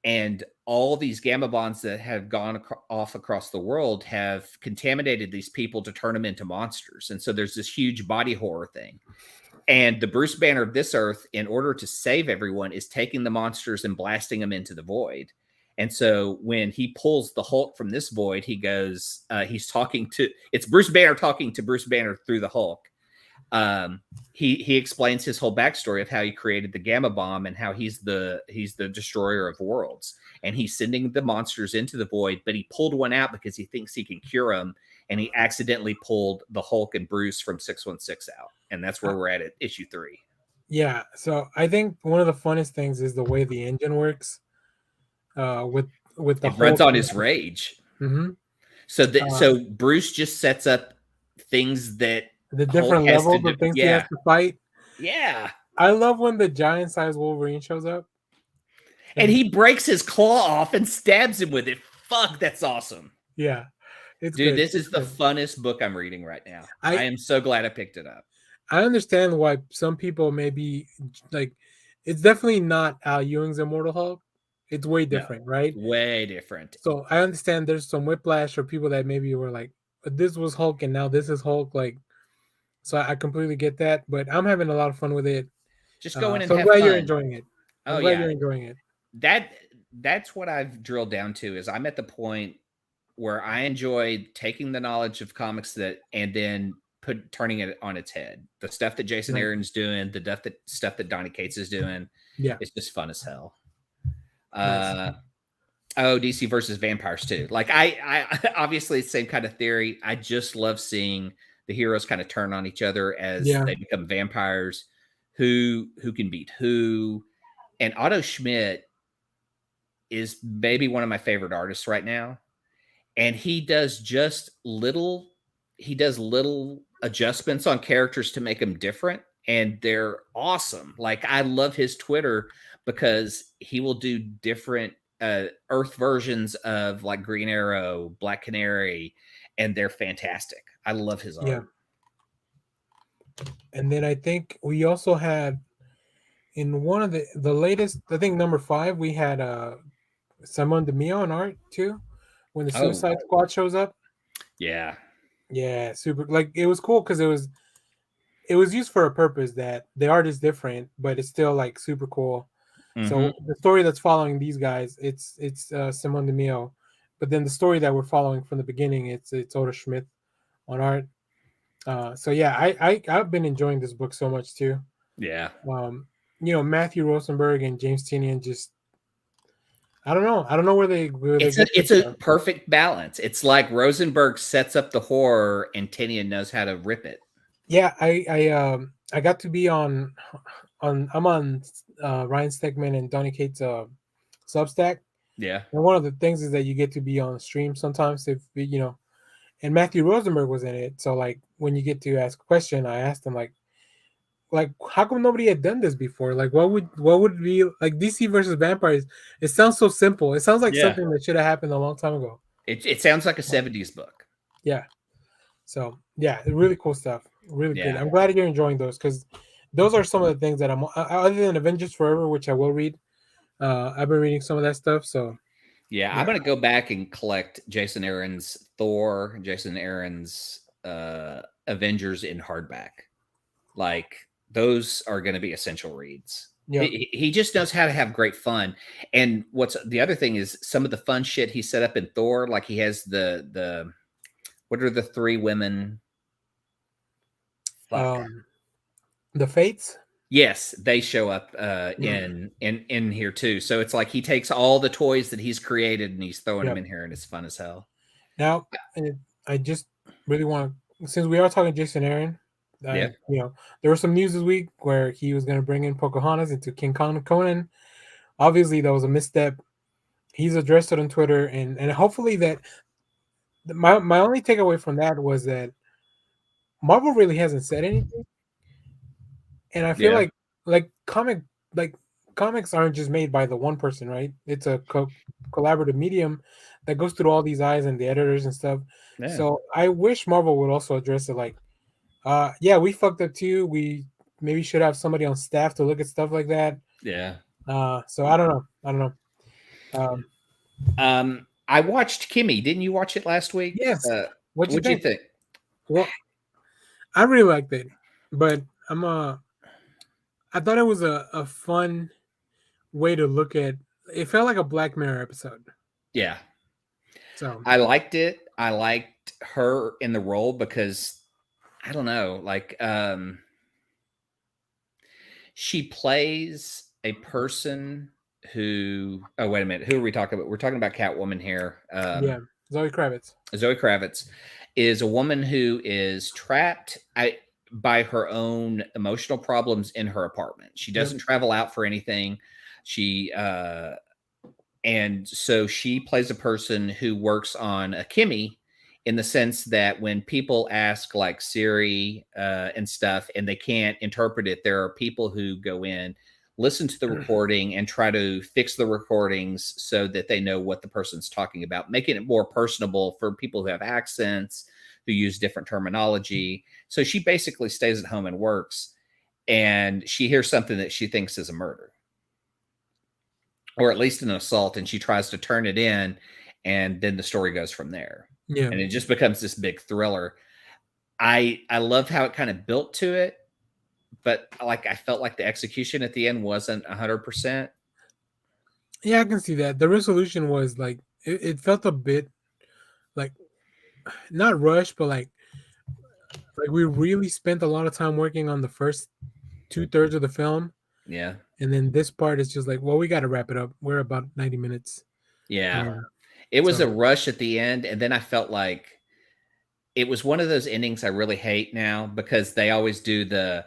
and all these gamma bombs that have gone off across the world have contaminated these people to turn them into monsters. And so there's this huge body horror thing. And the Bruce Banner of this Earth, in order to save everyone, is taking the monsters and blasting them into the void. And so when he pulls the Hulk from this void, he goes, it's Bruce Banner talking to Bruce Banner through the Hulk. He explains his whole backstory of how he created the gamma bomb and how he's the destroyer of worlds. And he's sending the monsters into the void, but he pulled one out because he thinks he can cure them. And he accidentally pulled the Hulk and Bruce from 616 out. And that's where we're at issue 3. Yeah. So I think one of the funnest things is the way the engine works. With the it runs on his rage. Mm-hmm. So Bruce just sets up things that the different levels of things he has to fight. Yeah, I love when the giant-sized Wolverine shows up, and he breaks his claw off and stabs him with it. Fuck, that's awesome. Yeah, dude, this is the funnest book I'm reading right now. I am so glad I picked it up. I understand why some people may be like, it's definitely not Al Ewing's Immortal Hulk. It's way different, right? Way different. So I understand there's some whiplash for people that maybe were like, this was Hulk and now this is Hulk. Like, so I completely get that, but I'm having a lot of fun with it. Just go in and so have I'm glad fun. You're enjoying it. I'm glad you're enjoying it. That's what I've drilled down to is I'm at the point where I enjoy taking the knowledge of comics and then turning it on its head. The stuff that Jason Right. Aaron's doing, stuff that Donny Cates is doing, Yeah. it's just fun as hell. Nice. DC versus vampires too. Like I obviously it's the same kind of theory. I just love seeing the heroes kind of turn on each other as Yeah. they become vampires. Who can beat who? And Otto Schmidt is maybe one of my favorite artists right now. And he does little adjustments on characters to make them different. And they're awesome. Like I love his Twitter because he will do different Earth versions of like Green Arrow, Black Canary, and they're fantastic. I love his art. Yeah. And then I think we also had in one of the latest, I think number 5, we had Simon DeMille in art too, when the Suicide Squad shows up. Yeah. Yeah, super. Like it was cool because it was used for a purpose that the art is different, but it's still like super cool. Mm-hmm. So the story that's following these guys, it's Simon DeMille, but then the story that we're following from the beginning, it's Otto Schmidt on art. So yeah, I've been enjoying this book so much too. Yeah. Matthew Rosenberg and James Tynion just I don't know where they it's a perfect balance. It's like Rosenberg sets up the horror and Tynion knows how to rip it. Yeah, I got to be on I'm on Ryan Stegman and Donny Cates Substack. Yeah. And one of the things is that you get to be on stream sometimes if and Matthew Rosenberg was in it. So like when you get to ask a question, I asked him like how come nobody had done this before? Like what would be like DC versus vampires? It sounds so simple. It sounds like something that should have happened a long time ago. It sounds like a 70s book. Yeah. So yeah, really cool stuff. Really good. I'm glad you're enjoying those because those are some of the things that I'm other than Avengers Forever, which I will read. I've been reading some of that stuff. So yeah. I'm gonna go back and collect Jason Aaron's Thor, Jason Aaron's Avengers in hardback. Like those are going to be essential reads. Yeah. He just knows how to have great fun. And what's the other thing is some of the fun shit he set up in Thor. Like he has the what are the 3 women? The Fates. Yes, they show up in here too. So it's like he takes all the toys that he's created and he's throwing them in here, and it's fun as hell. Now, I just really want to, since we are talking Jason Aaron, there was some news this week where he was going to bring in Pocahontas into King Conan. Obviously, that was a misstep. He's addressed it on Twitter, and hopefully that my only takeaway from that was that Marvel really hasn't said anything, and I feel like comics aren't just made by the one person, right? It's a collaborative medium that goes through all these eyes and the editors and stuff. Yeah. So I wish Marvel would also address it like, we fucked up too. We maybe should have somebody on staff to look at stuff like that. Yeah. So I don't know. I watched Kimmy. Didn't you watch it last week? Yes. What'd you think? Well, I really liked it, but I thought it was a fun way to look at. It felt like a Black Mirror episode. Yeah. So I liked it. I liked her in the role because I don't know, like she plays a person who wait a minute, who are we talking about? We're talking about Catwoman here. Zoe Kravitz. Zoe Kravitz is a woman who is trapped by her own emotional problems in her apartment. She doesn't travel out for anything. She and so she plays a person who works on a Kimmy, in the sense that when people ask like Siri and stuff and they can't interpret it, there are people who go in, listen to the recording and try to fix the recordings so that they know what the person's talking about, making it more personable for people who have accents, who use different terminology. So she basically stays at home and works, and she hears something that she thinks is a murder, or at least an assault, and she tries to turn it in, and then the story goes from there. Yeah. And it just becomes this big thriller. I love how it kind of built to it, but like I felt like the execution at the end wasn't 100%. Yeah, I can see that. The resolution was like it felt a bit not rushed, but like we really spent a lot of time working on the first 2/3 of the film, Yeah. and then this part is just like, well, we got to wrap it up. We're about 90 minutes. Yeah. Um, It was a so rush at the end, and then I felt like it was one of those endings I really hate now because they always do the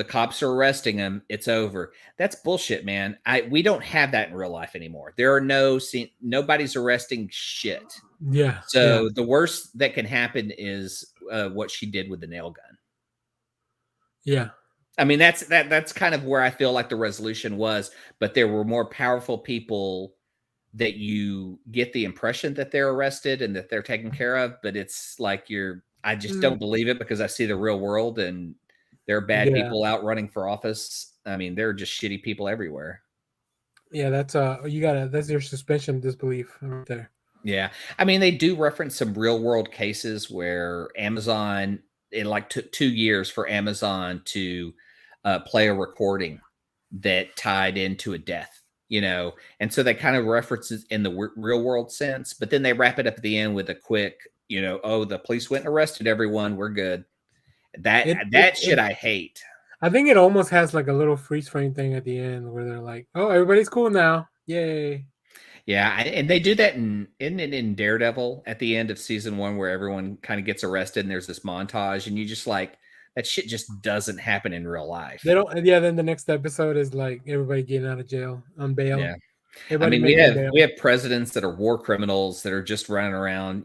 cops are arresting him, it's over. That's bullshit, man. We don't have that in real life anymore. There are nobody's arresting shit. yeah, yeah, So the worst that can happen is what she did with the nail gun. yeah. I mean, that's kind of where I feel like the resolution was, but there were more powerful people that you get the impression that they're arrested and that they're taken care of, but it's like I just Mm, don't believe it because I see the real world and there are bad yeah, people out running for office. I mean, there are just shitty people everywhere. yeah. That's your suspension of disbelief right there. Yeah. I mean, they do reference some real world cases where Amazon, it like took 2 years for Amazon to play a recording that tied into a death, and so they kind of reference it in the real world sense, but then they wrap it up at the end with a quick, oh, the police went and arrested everyone. We're good. That shit I hate. I think it almost has like a little freeze frame thing at the end where they're like, "Oh, everybody's cool now, yay!" Yeah, and they do that in Daredevil at the end of season 1 where everyone kind of gets arrested and there's this montage and you just like that shit just doesn't happen in real life. They don't. Yeah. Then the next episode is like everybody getting out of jail on bail. Yeah. I Everybody mean, we making have bail. we have presidents that are war criminals that are just running around,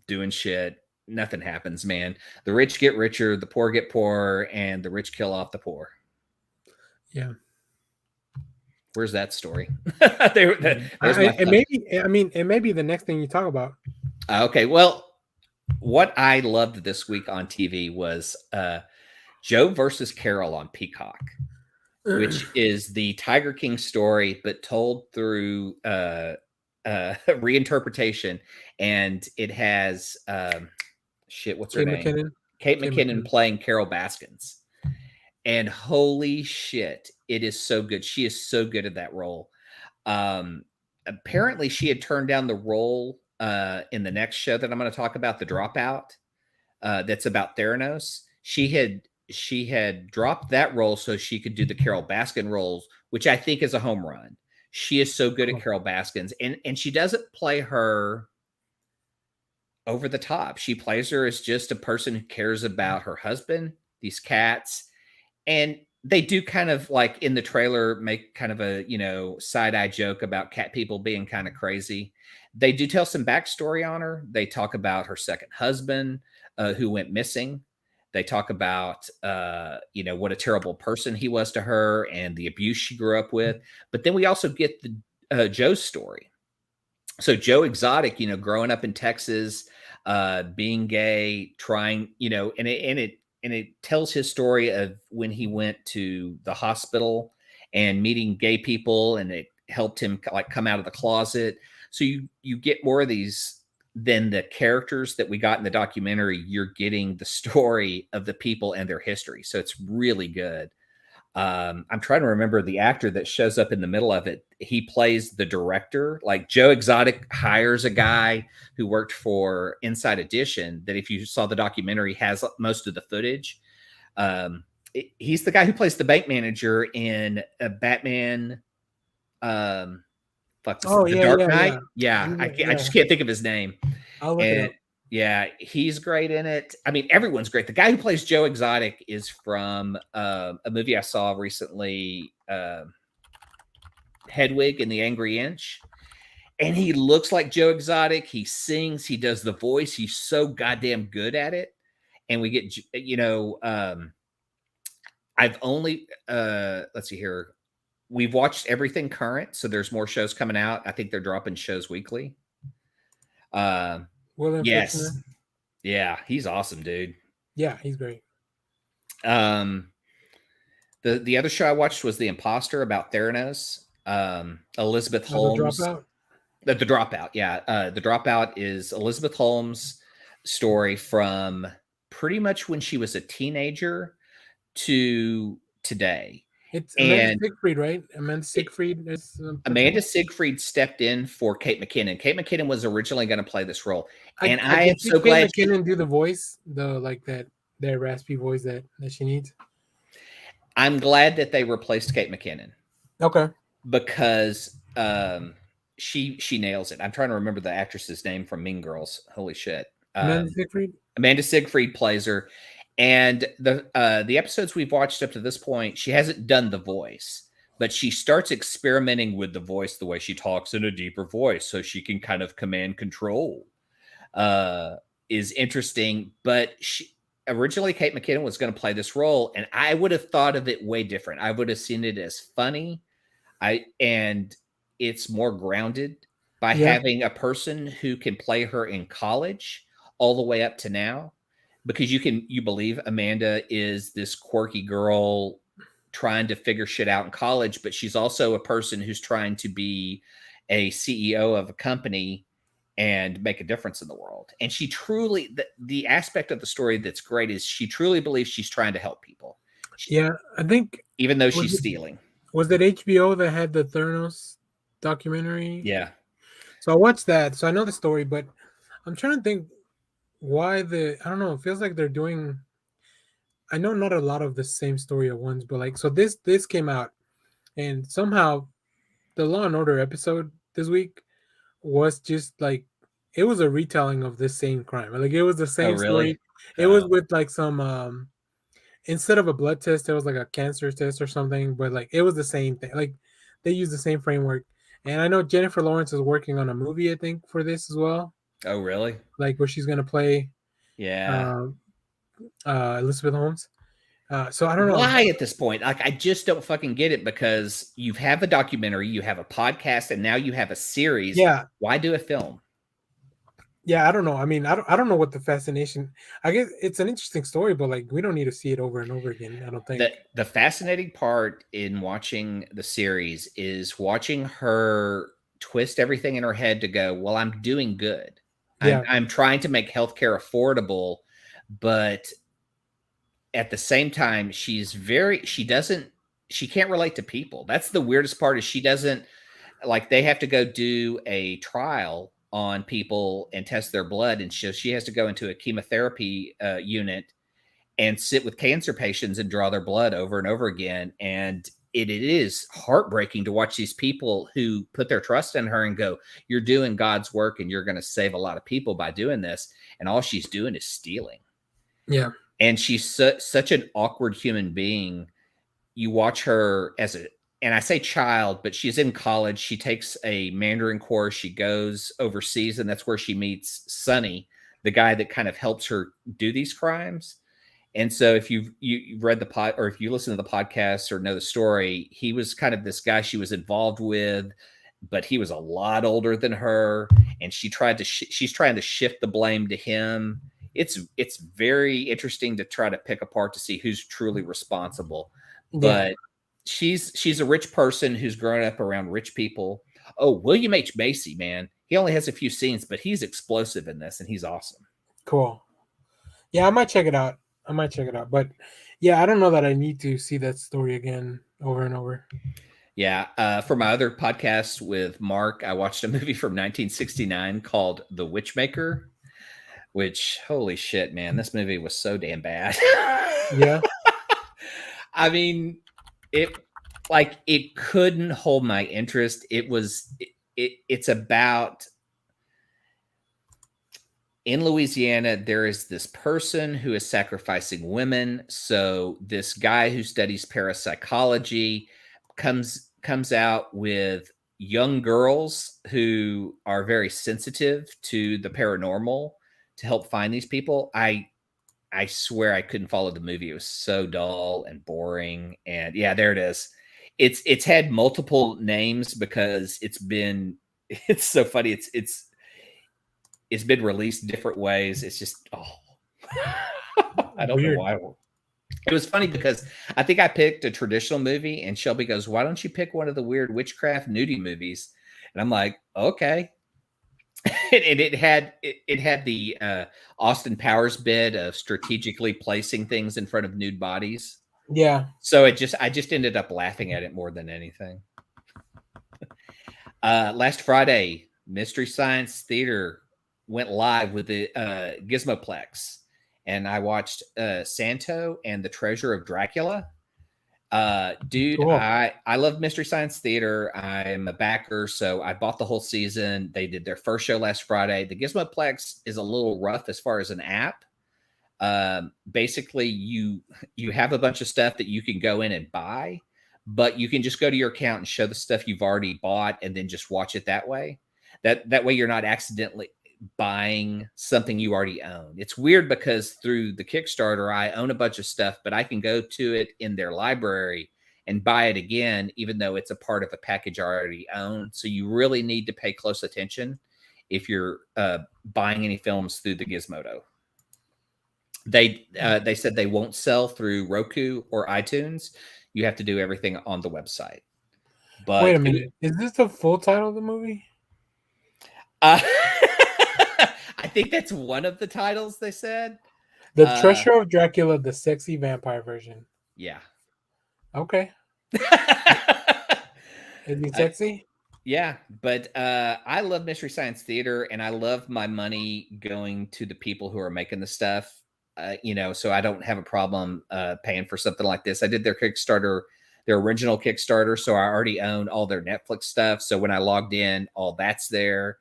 doing shit. Nothing happens, man. The rich get richer, the poor get poorer, and the rich kill off the poor. Yeah. Where's that story? It may be the next thing you talk about. Okay, well, what I loved this week on TV was Joe versus Carol on Peacock, which is the Tiger King story, but told through reinterpretation. And it has what's her name? Kate McKinnon playing Carol Baskins. And holy shit, it is so good. She is so good at that role. Apparently, she had turned down the role in the next show that I'm going to talk about, The Dropout. That's about Theranos. She had dropped that role so she could do the Carol Baskin roles, which I think is a home run. She is so good at Carol Baskins, and she doesn't play her over the top. She plays her as just a person who cares about her husband, these cats, and they do kind of like in the trailer make kind of a side-eye joke about cat people being kind of crazy. They do tell some backstory on her. They talk about her second husband who went missing. They talk about what a terrible person he was to her and the abuse she grew up with. But then we also get the Joe's story. So Joe Exotic, growing up in Texas, being gay, trying, and it tells his story of when he went to the hospital and meeting gay people, and it helped him like come out of the closet. So you get more of these than the characters that we got in the documentary. You're getting the story of the people and their history. So it's really good. I'm trying to remember the actor that shows up in the middle of it. He plays the director. Like Joe Exotic hires a guy who worked for Inside Edition that, if you saw the documentary, has most of the footage. He's the guy who plays the bank manager in Batman. The Dark Knight. Yeah. I just can't think of his name. I'll look it up. Yeah, he's great in it. I mean, everyone's great. The guy who plays Joe Exotic is from a movie I saw recently, Hedwig and the Angry Inch. And he looks like Joe Exotic. He sings. He does the voice. He's so goddamn good at it. And we get, I've only, let's see here. We've watched everything current. So there's more shows coming out. I think they're dropping shows weekly. Yes. Fichtner. Yeah, he's awesome, dude. Yeah, he's great. The other show I watched was The Imposter about Theranos. Elizabeth Holmes. The Dropout. Yeah. The Dropout is Elizabeth Holmes' story from pretty much when she was a teenager to today. It's Amanda And Siegfried, right? Amanda Siegfried is Amanda Siegfried stepped in for Kate McKinnon. Kate McKinnon was originally going to play this role, and I I can am see so Kate glad McKinnon do the voice, the like that raspy voice that she needs. I'm glad that they replaced Kate McKinnon Okay. because she nails it. I'm trying to remember the actress's name from Mean Girls. Holy shit. Amanda Siegfried? Amanda Siegfried plays her, and the episodes we've watched up to this point, she hasn't done the voice, but she starts experimenting with the voice, the way she talks in a deeper voice, so she can kind of command control. Is interesting, but originally Kate McKinnon was going to play this role, and I would have thought of it way different. I would have seen it as funny, and it's more grounded by having a person who can play her in college all the way up to now, because you believe Amanda is this quirky girl trying to figure shit out in college, but she's also a person who's trying to be a CEO of a company and make a difference in the world. And she truly, the aspect of the story that's great is she truly believes she's trying to help people. I think even though she's stealing. Was that HBO that had the Theranos documentary? Yeah. So I watched that, so I know the story, but I'm trying to think why I don't know, it feels like they're doing, I know not a lot of the same story at once, but like, so this came out, and somehow the Law and Order episode this week was just like, it was a retelling of this same crime. Like, it was the same story. It was with like some instead of a blood test, there was like a cancer test or something, but like it was the same thing. Like, they used the same framework. And I know Jennifer Lawrence is working on a movie, I think, for this as well. Oh, really? Like, where she's gonna play Elizabeth Holmes. So I don't know why at this point. Like, I just don't fucking get it, because you have a documentary, you have a podcast, and now you have a series. Yeah. Why do a film? Yeah, I don't know. I mean, I don't know what the fascination. I guess it's an interesting story, but like, we don't need to see it over and over again, I don't think. The fascinating part in watching the series is watching her twist everything in her head to go, well, I'm doing good. Yeah. I'm trying to make healthcare affordable, but at the same time, she can't relate to people. That's the weirdest part, is she doesn't, like, they have to go do a trial on people and test their blood, and so she has to go into a chemotherapy unit and sit with cancer patients and draw their blood over and over again. And it is heartbreaking to watch these people who put their trust in her and go, you're doing God's work and you're going to save a lot of people by doing this. And all she's doing is stealing. Yeah. And she's such an awkward human being. You watch her and I say child, but she's in college. She takes a Mandarin course. She goes overseas, and that's where she meets Sonny, the guy that kind of helps her do these crimes. And so if you've read the pod, or if you listen to the podcast or know the story, he was kind of this guy she was involved with, but he was a lot older than her. And she's trying to shift the blame to him. It's very interesting to try to pick apart to see who's truly responsible. But she's a rich person who's grown up around rich people. Oh, William H. Macy, man. He only has a few scenes, but he's explosive in this, and he's awesome. Cool. Yeah, I might check it out. But yeah, I don't know that I need to see that story again over and over. Yeah. For my other podcast with Mark, I watched a movie from 1969 called The Witchmaker, which, holy shit, man, this movie was so damn bad. Yeah. I mean, it couldn't hold my interest. It's about, in Louisiana, there is this person who is sacrificing women. So this guy who studies parapsychology comes out with young girls who are very sensitive to the paranormal to help find these people. I swear I couldn't follow the movie. It was so dull and boring. And yeah, there it is. It's had multiple names because it's so funny. It's been released different ways. It's just, I don't know why. It was funny because I think I picked a traditional movie, and Shelby goes, why don't you pick one of the weird witchcraft nudie movies? And I'm like, okay. And it had the Austin Powers bit of strategically placing things in front of nude bodies. Yeah. So I just ended up laughing at it more than anything. Last Friday, Mystery Science Theater went live with the Gizmoplex, and I watched Santo and the Treasure of Dracula. Dude, Cool. I love Mystery Science Theater. I'm a backer, so I bought the whole season. They did their first show last Friday. The Gizmoplex is a little rough as far as an app. Basically, you have a bunch of stuff that you can go in and buy, but you can just go to your account and show the stuff you've already bought, and then just watch it that way. That way, you're not accidentally buying something you already own. It's weird because through the Kickstarter, I own a bunch of stuff, but I can go to it in their library and buy it again, even though it's a part of a package I already own. So you really need to pay close attention if you're buying any films through the Gizmodo. They said they won't sell through Roku or iTunes. You have to do everything on the website. But wait a minute, is this the full title of the movie? I think that's one of the titles they said. The Treasure of Dracula, the sexy vampire version. Yeah. Okay. Is he sexy? Yeah, but I love Mystery Science Theater, and I love my money going to the people who are making the stuff. So I don't have a problem paying for something like this. I did their Kickstarter, their original Kickstarter, so I already own all their Netflix stuff. So when I logged in, all that's there.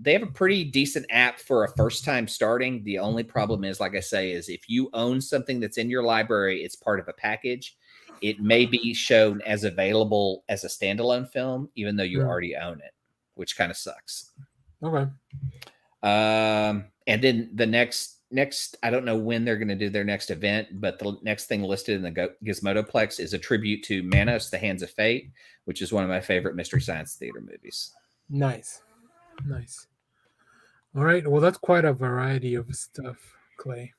They have a pretty decent app for a first time starting. The only problem is, like I say, is if you own something that's in your library, it's part of a package. It may be shown as available as a standalone film, even though you already own it, which kind of sucks. Okay. And then the next, I don't know when they're going to do their next event, but the next thing listed in the Gizmodoplex is a tribute to Manos, The Hands of Fate, which is one of my favorite Mystery Science Theater movies. Nice. All right. Well, that's quite a variety of stuff, Clay.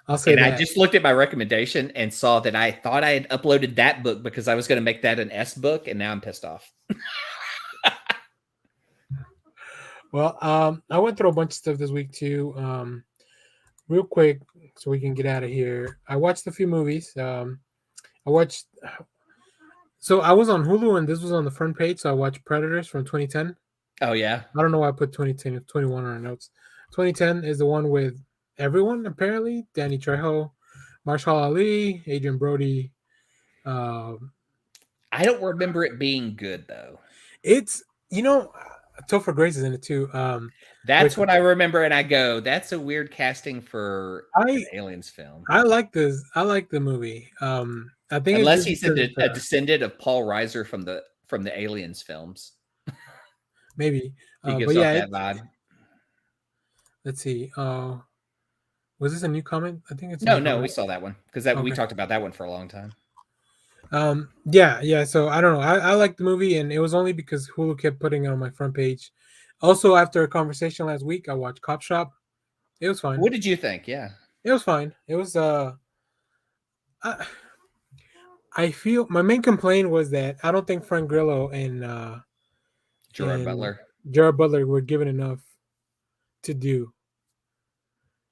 I'll say that. I just looked at my recommendation and saw that I thought I had uploaded that book because I was going to make that an S book, and now I'm pissed off. Well, I went through a bunch of stuff this week too. Real quick, so we can get out of here. I watched a few movies. So I was on Hulu, and this was on the front page. So I watched Predators from 2010. Oh yeah. I don't know why I put 2010 and 21 on our notes. 2010 is the one with everyone apparently: Danny Trejo, Marshall Ali, Adrian Brody. I don't remember it being good though. It's Topher Grace is in it too. That's what I remember, and I go, "That's a weird casting for an Aliens film." I like this. I like the movie. I think unless he's a descendant of Paul Reiser from the Aliens films. Maybe he gives off that vibe. Let's see. Was this a new comment? I think it's no. We saw that one because we talked about that one for a long time. Yeah. So I don't know. I like the movie, and it was only because Hulu kept putting it on my front page. Also, after a conversation last week, I watched Cop Shop. It was fine. What did you think? Yeah, it was fine. It was I feel my main complaint was that I don't think Frank Grillo and Gerard Butler were given enough to do.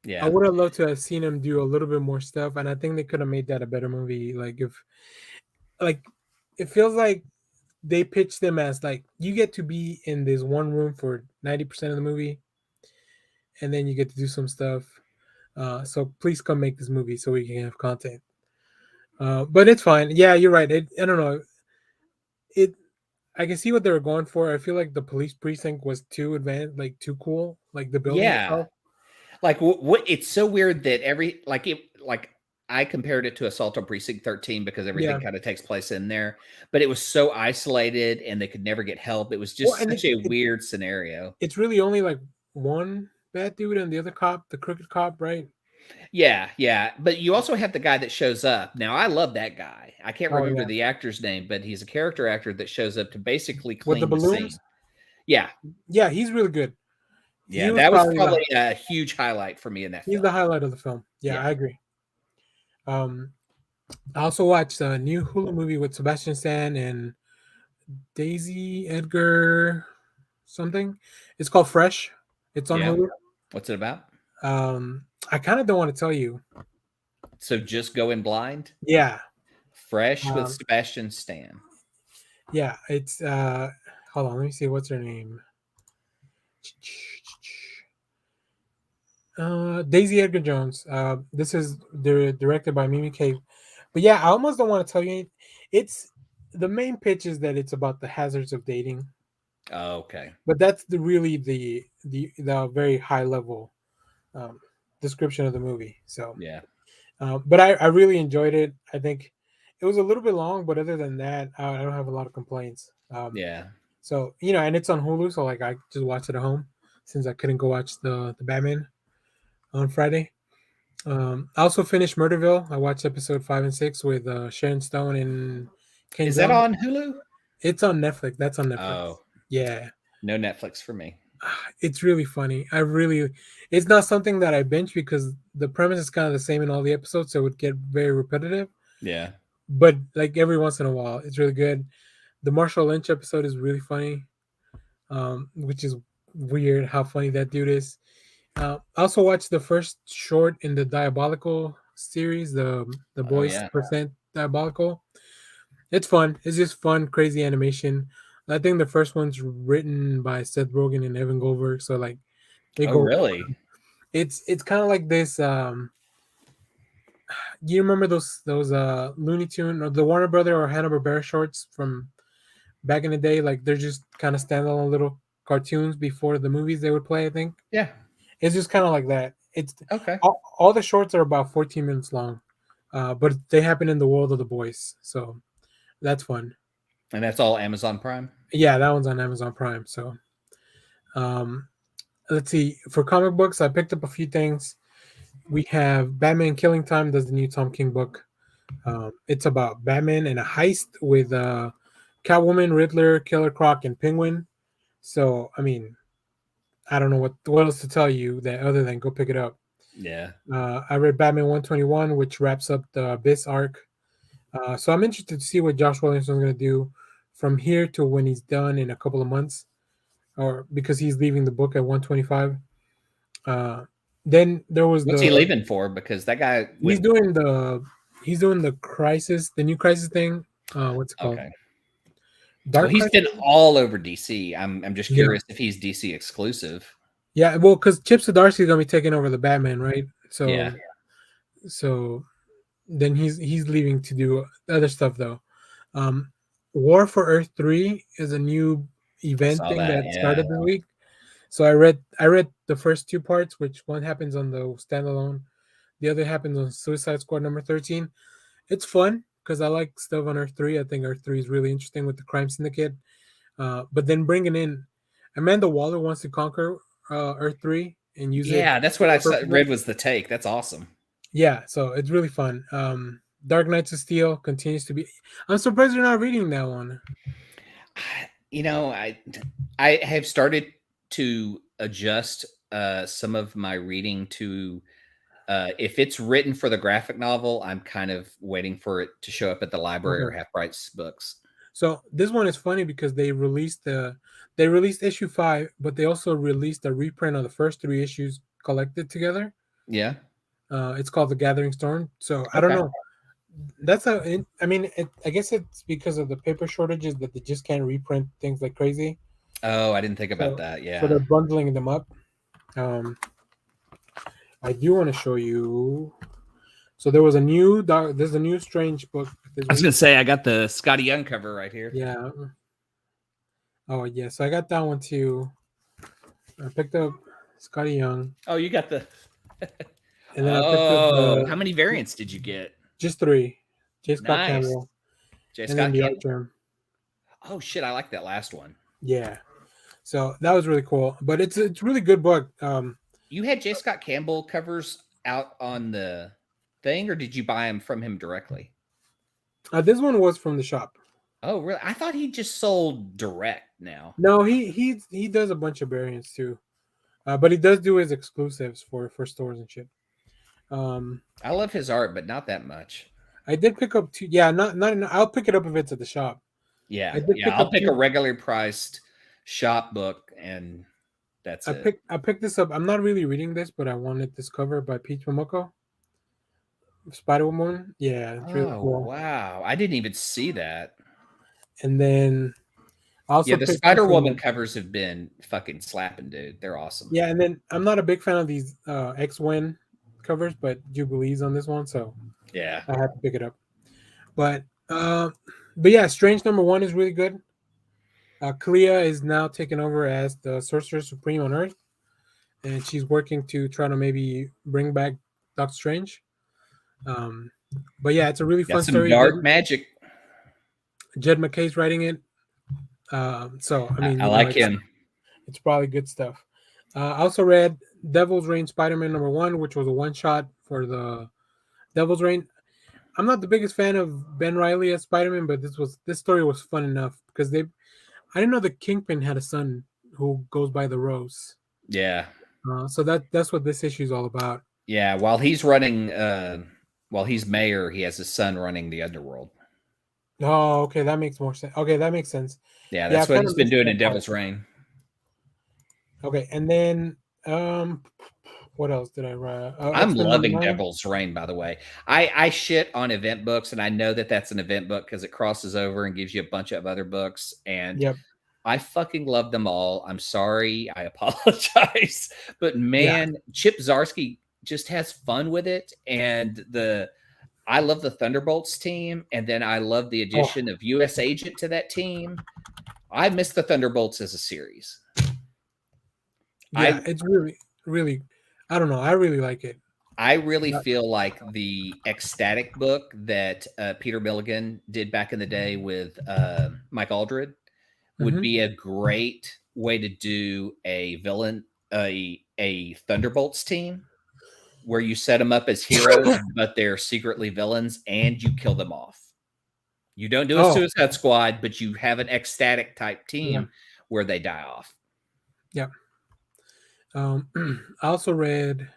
Yeah, I would have loved to have seen him do a little bit more stuff, and I think they could have made that a better movie. It feels like they pitched them as like you get to be in this one room for 90% of the movie, and then you get to do some stuff. So please come make this movie so we can have content. But it's fine. Yeah, you're right. I don't know. I can see what they were going for. I feel like the police precinct was too advanced, like too cool, like the building. Yeah, itself. Like what? It's so weird that I compared it to Assault on Precinct 13 because everything kind of takes place in there, but it was so isolated and they could never get help. It was just such a weird scenario. It's really only like one bad dude and the other cop, the crooked cop, right? Yeah. But you also have the guy that shows up. Now, I love that guy. I can't remember the actor's name, but he's a character actor that shows up to basically clean with the balloons. Scene. Yeah. Yeah, he's really good. Yeah, that was probably a huge highlight for me in that film. He's the highlight of the film. Yeah, I agree. I also watched a new Hulu movie with Sebastian Stan and Daisy Edgar something. It's called Fresh. It's on Hulu. What's it about? I kind of don't want to tell you. So just go in blind, Yeah, fresh with um, Sebastian Stan. yeah. It's hold on, let me see what's her name. Daisy Edgar Jones. This is directed by Mimi Cave. But yeah, I almost don't want to tell you. It's the main pitch is that it's about the hazards of dating, Oh, okay. but that's the very high level um, description of the movie. So, Yeah. but I really enjoyed it. I think it was a little bit long, but other than that, I don't have a lot of complaints. Yeah. So and it's on Hulu, so like I just watched it at home since I couldn't go watch the Batman on Friday. I also finished Murderville. I watched episode 5 and 6 with Sharon Stone and Ken Is that Jeong. on Hulu? It's on Netflix. That's on Netflix. Oh, Yeah, no Netflix for me. it's really funny. It's not something that I binge because the premise is kind of the same in all the episodes, so it would get very repetitive. Yeah. But like every once in a while, it's really good. The Marshall Lynch episode is really funny, which is weird how funny that dude is. I also watched the first short in the Diabolical series, the Oh Boys yeah. Percent Diabolical. It's fun. It's just fun, crazy animation. I think the first one's written by Seth Rogen and Evan Goldberg, so like they Oh go. really? It's kind of like this. You remember those Looney Tune or the Warner Brother or Hanna Barbera shorts from back in the day? Like they're just kind of standalone little cartoons before the movies they would play. I think Yeah. it's just kind of like that. It's Okay. all the shorts are about 14 minutes long, but they happen in the world of the boys, so that's fun. And that's all Amazon Prime? Yeah, that one's on Amazon Prime. So, um, let's see. For comic books, I picked up a few things. We have Batman Killing Time. That's the new Tom King book. It's about Batman and a heist with Catwoman, Riddler, Killer Croc, and Penguin. So, I mean, I don't know what else to tell you that other than go pick it up. Yeah. I read Batman 121, which wraps up the Abyss arc. So I'm interested to see what Josh Williamson's going to do from here to when he's done in a couple of months, or because he's leaving the book at 125. Uh, then there was What's he leaving for? Because that guy he's went. doing the he's doing the crisis, the new crisis thing. What's it called? Okay. Well, Dark he's Crisis. been all over DC. I'm just Yeah, curious if he's DC exclusive. yeah. Well, because Chip Zdarsky's gonna be taking over the Batman, right? Yeah. So then he's leaving to do other stuff though. Um, War for Earth 3 is a new I event saw thing that. that Yeah. started this week. So I read the first two parts, which one happens on the standalone, the other happens on Suicide Squad number 13. It's fun because I like stuff on Earth 3. I think Earth 3 is really interesting with the crime syndicate. But then bringing in Amanda Waller wants to conquer Earth 3 and use it Yeah, that's for what I her purposes. read was the take. That's awesome. Yeah, so it's really fun. Dark Knights of Steel continues to be. I'm surprised you're not reading that one. You know, I have started to adjust some of my reading to if it's written for the graphic novel, I'm kind of waiting for it to show up at the library or Okay. half price books. So this one is funny because they released issue 5, but they also released a reprint of the first 3 issues collected together. Yeah. It's called The Gathering Storm. So I don't Okay. know. I guess it's because of the paper shortages that they just can't reprint things like crazy. Oh, I didn't think about So, that. so Yeah. they're bundling them up. I do want to show you. So there's a new Strange book. I was gonna say I got the Scotty Young cover right here. Yeah. Oh yeah, so I got that one too. I picked up Scotty Young, Oh, you got the. and then I picked up how many variants did you get? just 3. J. Scott Nice. Campbell, J. and then Scott the Campbell. art term. Oh shit, I like that last one. Yeah. So that was really cool, but it's a really good book. You had J. Scott Campbell covers out on the thing, or did you buy them from him directly? This one was from the shop. Oh, really? I thought he just sold direct now. No, he does a bunch of variants too, but he does do his exclusives for stores and shit. I love his art, but not that much. I did pick up 2. Yeah, not. I'll pick it up if it's at the shop. Yeah, I'll pick a regular priced shop book, and that's it. I picked this up. I'm not really reading this, but I wanted this cover by Pete Momoko. Spider-Woman. Yeah, it's really Oh cool. wow, I didn't even see that. And then I Yeah, also the picked up Spider-Woman some. covers have been fucking slapping, dude. They're awesome. Yeah, and then I'm not a big fan of these X-Wing covers, but Jubilee's on this one, so Yeah. I had to pick it up. But yeah, Strange #1 is really good. Clea is now taking over as the Sorcerer Supreme on Earth, and she's working to try to maybe bring back Doctor Strange. Um, but yeah, it's a really Got fun some story. dark magic. Jed McKay's writing it, so I mean, I like it's him. probably good stuff. I also read Devil's Reign Spider-Man #1, which was a one-shot for the Devil's Reign. I'm not the biggest fan of Ben Reilly as Spider-Man, but this story was fun enough because I didn't know the Kingpin had a son who goes by the Rose. Yeah. So that's what this issue is all about. Yeah. While he's mayor, he has his son running the underworld. Oh, okay, that makes more sense. Okay, that makes sense. Yeah, that's what he's been doing in Devil's Reign. Okay, and then what else did I write? I'm X-Men loving #9. Devil's Reign, by the way. I shit on event books, and I know that that's an event book because it crosses over and gives you a bunch of other books. And Yep. I fucking love them all. I'm sorry. I apologize. But man, Chip Zdarsky just has fun with it. And I love the Thunderbolts team. And then I love the addition of US Agent to that team. I miss the Thunderbolts as a series. Yeah, it's really, really, I don't know. I really like it. I really feel like the Ecstatic book that Peter Milligan did back in the day with Mike Aldred would be a great way to do a villain, a Thunderbolts team where you set them up as heroes, but they're secretly villains and you kill them off. You don't do a Suicide Squad, but you have an Ecstatic type team where they die off. Yeah. I also read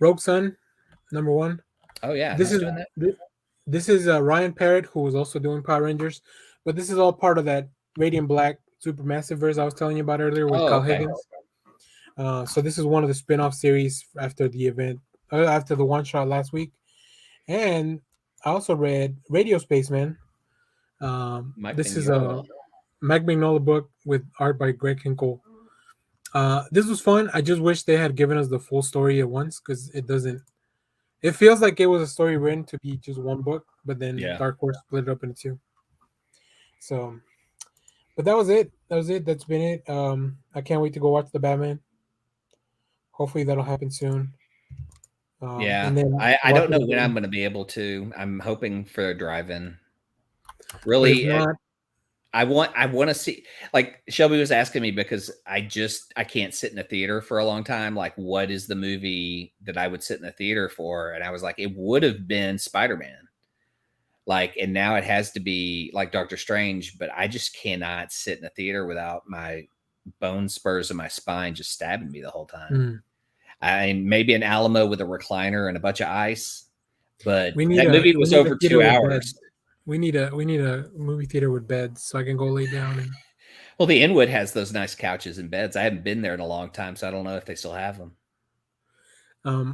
Rogue Sun #1. Oh yeah, this is doing that? This is Ryan Parrott, who was also doing Power Rangers, but this is all part of that Radiant Black Supermassive verse I was telling you about earlier with Kyle Higgins. So this is one of the spin-off series after the event, after the one shot last week. And I also read Radio Spaceman. This is a Mike Mignola book with art by Greg Hinkle. This was fun. I just wish they had given us the full story at once because it doesn't. It feels like it was a story written to be just one book, but then Dark Horse split it up into two. So, but that was it. That's been it. I can't wait to go watch the Batman. Hopefully that'll happen soon. And then I don't know when I'm going to be able to. I'm hoping for a drive-in. Really, I want to see. Like Shelby was asking me because I can't sit in a theater for a long time. Like, what is the movie that I would sit in the theater for? And I was like, it would have been Spider-Man. Like, and now it has to be like Doctor Strange. But I just cannot sit in a theater without my bone spurs in my spine just stabbing me the whole time. Maybe an Alamo with a recliner and a bunch of ice, but that movie was over 2 hours. We need a movie theater with beds so I can go lay down. Well, the Inwood has those nice couches and beds. I haven't been there in a long time, so I don't know if they still have them.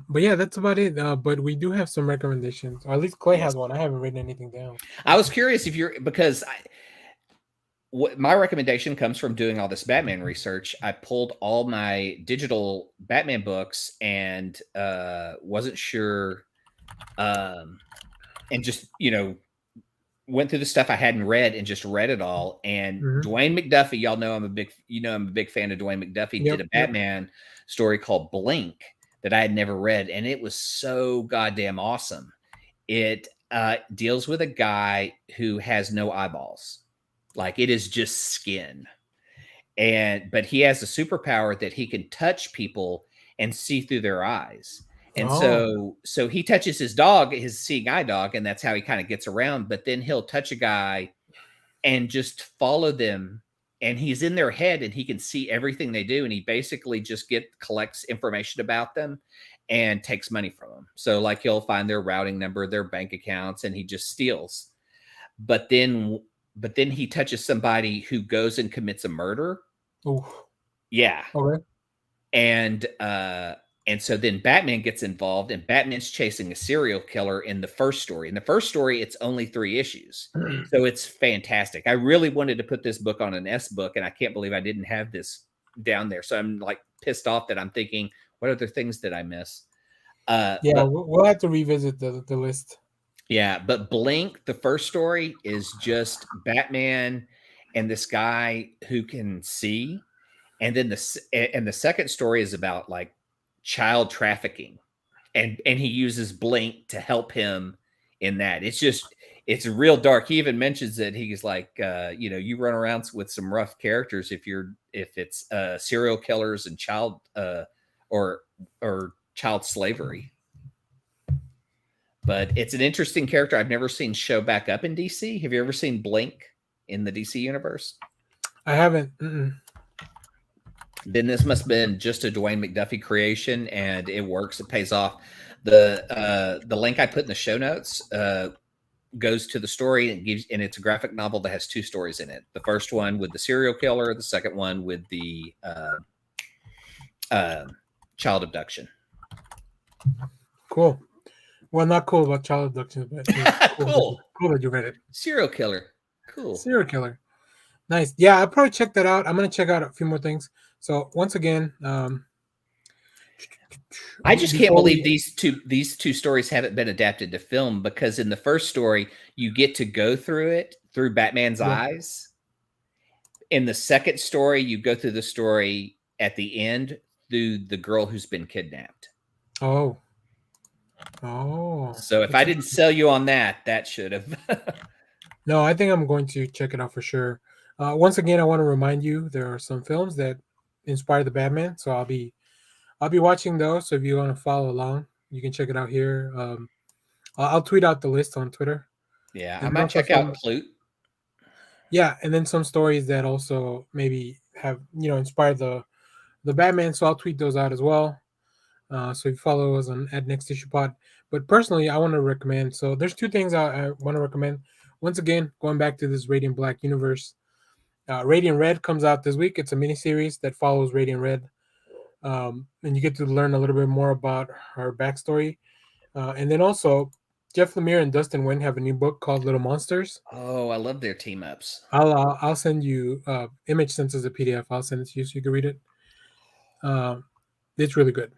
But yeah, that's about it. But we do have some recommendations, or at least Clay has one. I haven't written anything down. I was curious because my recommendation comes from doing all this Batman research. I pulled all my digital Batman books and wasn't sure, and just went through the stuff I hadn't read and just read it all. And Dwayne McDuffie, y'all know I'm a big fan of Dwayne McDuffie. Did a Batman story called Blink that I had never read, and it was so goddamn awesome. It deals with a guy who has no eyeballs. Like, it is just skin. But he has a superpower that he can touch people and see through their eyes. And so he touches his dog, his seeing eye dog, and that's how he kind of gets around. But then he'll touch a guy and just follow them. And he's in their head and he can see everything they do. And he basically just collects information about them and takes money from them. So like, he'll find their routing number, their bank accounts, and he just steals. But then he touches somebody who goes and commits a murder. Ooh. Yeah. Okay. And And so then Batman gets involved, and Batman's chasing a serial killer in the first story. In the first story, it's only 3 issues. So it's fantastic. I really wanted to put this book on an S book, and I can't believe I didn't have this down there. So I'm like pissed off that I'm thinking, what other things did I miss? Yeah, but, we'll have to revisit the list. yeah, but Blink, the first story, is just Batman and this guy who can see. And then the second story is about like child trafficking, and he uses Blink to help him in that. It's real dark. He even mentions that he's like, you run around with some rough characters if it's serial killers and child or child slavery. But it's an interesting character I've never seen show back up in DC. Have you ever seen Blink in the DC universe? I haven't. Then this must have been just a Dwayne McDuffie creation, and it works. It pays off. The link I put in the show notes goes to the story and it's a graphic novel that has 2 stories in it. The first one with the serial killer, the second one with the child abduction. Cool. Well, not cool about child abduction, but cool. Cool that you read it. Serial killer. Cool. Serial killer. Nice. Yeah, I'll probably check that out. I'm going to check out a few more things. So once again, I just can't believe these two stories haven't been adapted to film, because in the first story, you get to go through it through Batman's eyes. In the second story, you go through the story at the end through the girl who's been kidnapped. Oh. So if I didn't sell you on that, that should have. No, I think I'm going to check it out for sure. Once again, I want to remind you there are some films that inspired the Batman, so I'll be watching those. So if you want to follow along, you can check it out here. I'll tweet out the list on Twitter. Yeah, I might check out Clute. Yeah, and then some stories that also maybe have inspired the Batman. So I'll tweet those out as well. So if you follow us on @NextIssuePod. But personally, I want to recommend. So there's 2 things I want to recommend. Once again, going back to this Radiant Black universe, Radiant Red comes out this week. It's a miniseries that follows Radiant Red, and you get to learn a little bit more about her backstory. And then also, Jeff Lemire and Dustin Nguyen have a new book called Little Monsters. Oh, I love their team ups. I'll send you Image sent as a PDF. I'll send it to you so you can read it. It's really good.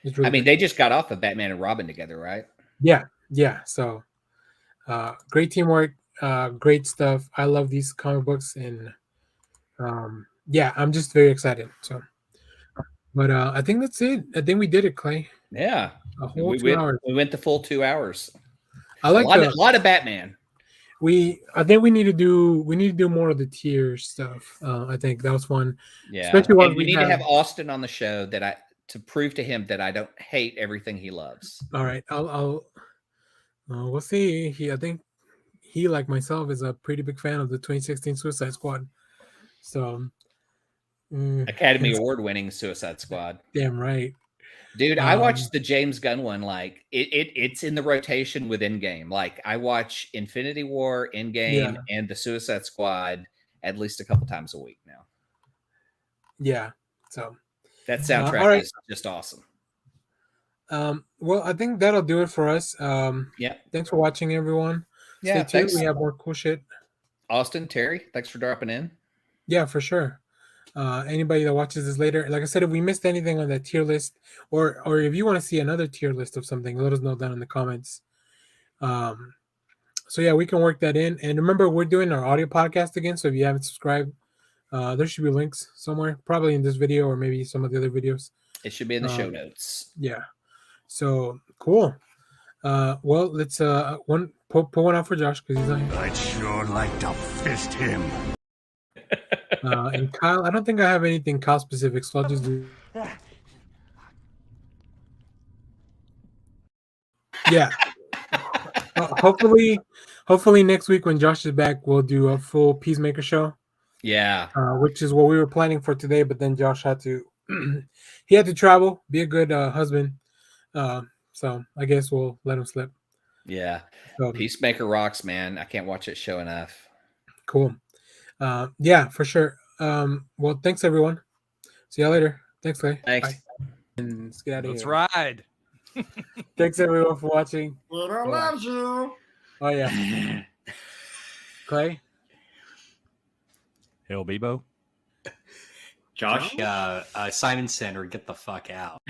They just got off of Batman and Robin together, right? Yeah. So great teamwork, great stuff. I love these comic books, and I'm just very excited. So, but I think that's it. I think we did it, Clay. Yeah, a whole 2 hours. We went the full 2 hours. I like a lot of Batman. I think we need to do more of the tier stuff. I think that was fun. Yeah, especially when we need to have Austin on the show to prove to him that I don't hate everything he loves. All right, we'll see. I think he, like myself, is a pretty big fan of the 2016 Suicide Squad. So, Academy Award winning Suicide Squad. Damn right, dude. I watched the James Gunn one. Like it's in the rotation with Endgame. Like I watch Infinity War, Endgame, and the Suicide Squad at least a couple times a week now. Yeah. So. That soundtrack is just awesome. Well, I think that'll do it for us. Thanks for watching, everyone. Yeah, stay tuned. We have more cool shit. Austin, Terry, thanks for dropping in. Yeah, for sure. Anybody that watches this later, like I said, if we missed anything on that tier list, or if you want to see another tier list of something, let us know down in the comments. So yeah, we can work that in. And remember, we're doing our audio podcast again. So if you haven't subscribed, there should be links somewhere, probably in this video or maybe some of the other videos. It should be in the show notes. Yeah. So cool. Well, let's put one out for Josh because he's not here. I'd sure like to fist him. And Kyle, I don't think I have anything Kyle specific, so I'll just do. Yeah. Hopefully next week when Josh is back, we'll do a full Peacemaker show. Yeah. Which is what we were planning for today, but then Josh had to he had to travel, be a good husband. So I guess we'll let him slip. Yeah. So, Peacemaker rocks, man. I can't watch it show enough. Cool. Yeah, for sure. Well, thanks everyone. See y'all later. Thanks, Clay. Thanks. Bye. Let's get out of Let's here. ride. Thanks everyone for watching. Twitter loves you. Oh yeah, Clay. Hell, Bebo. Josh? Simon Center, get the fuck out.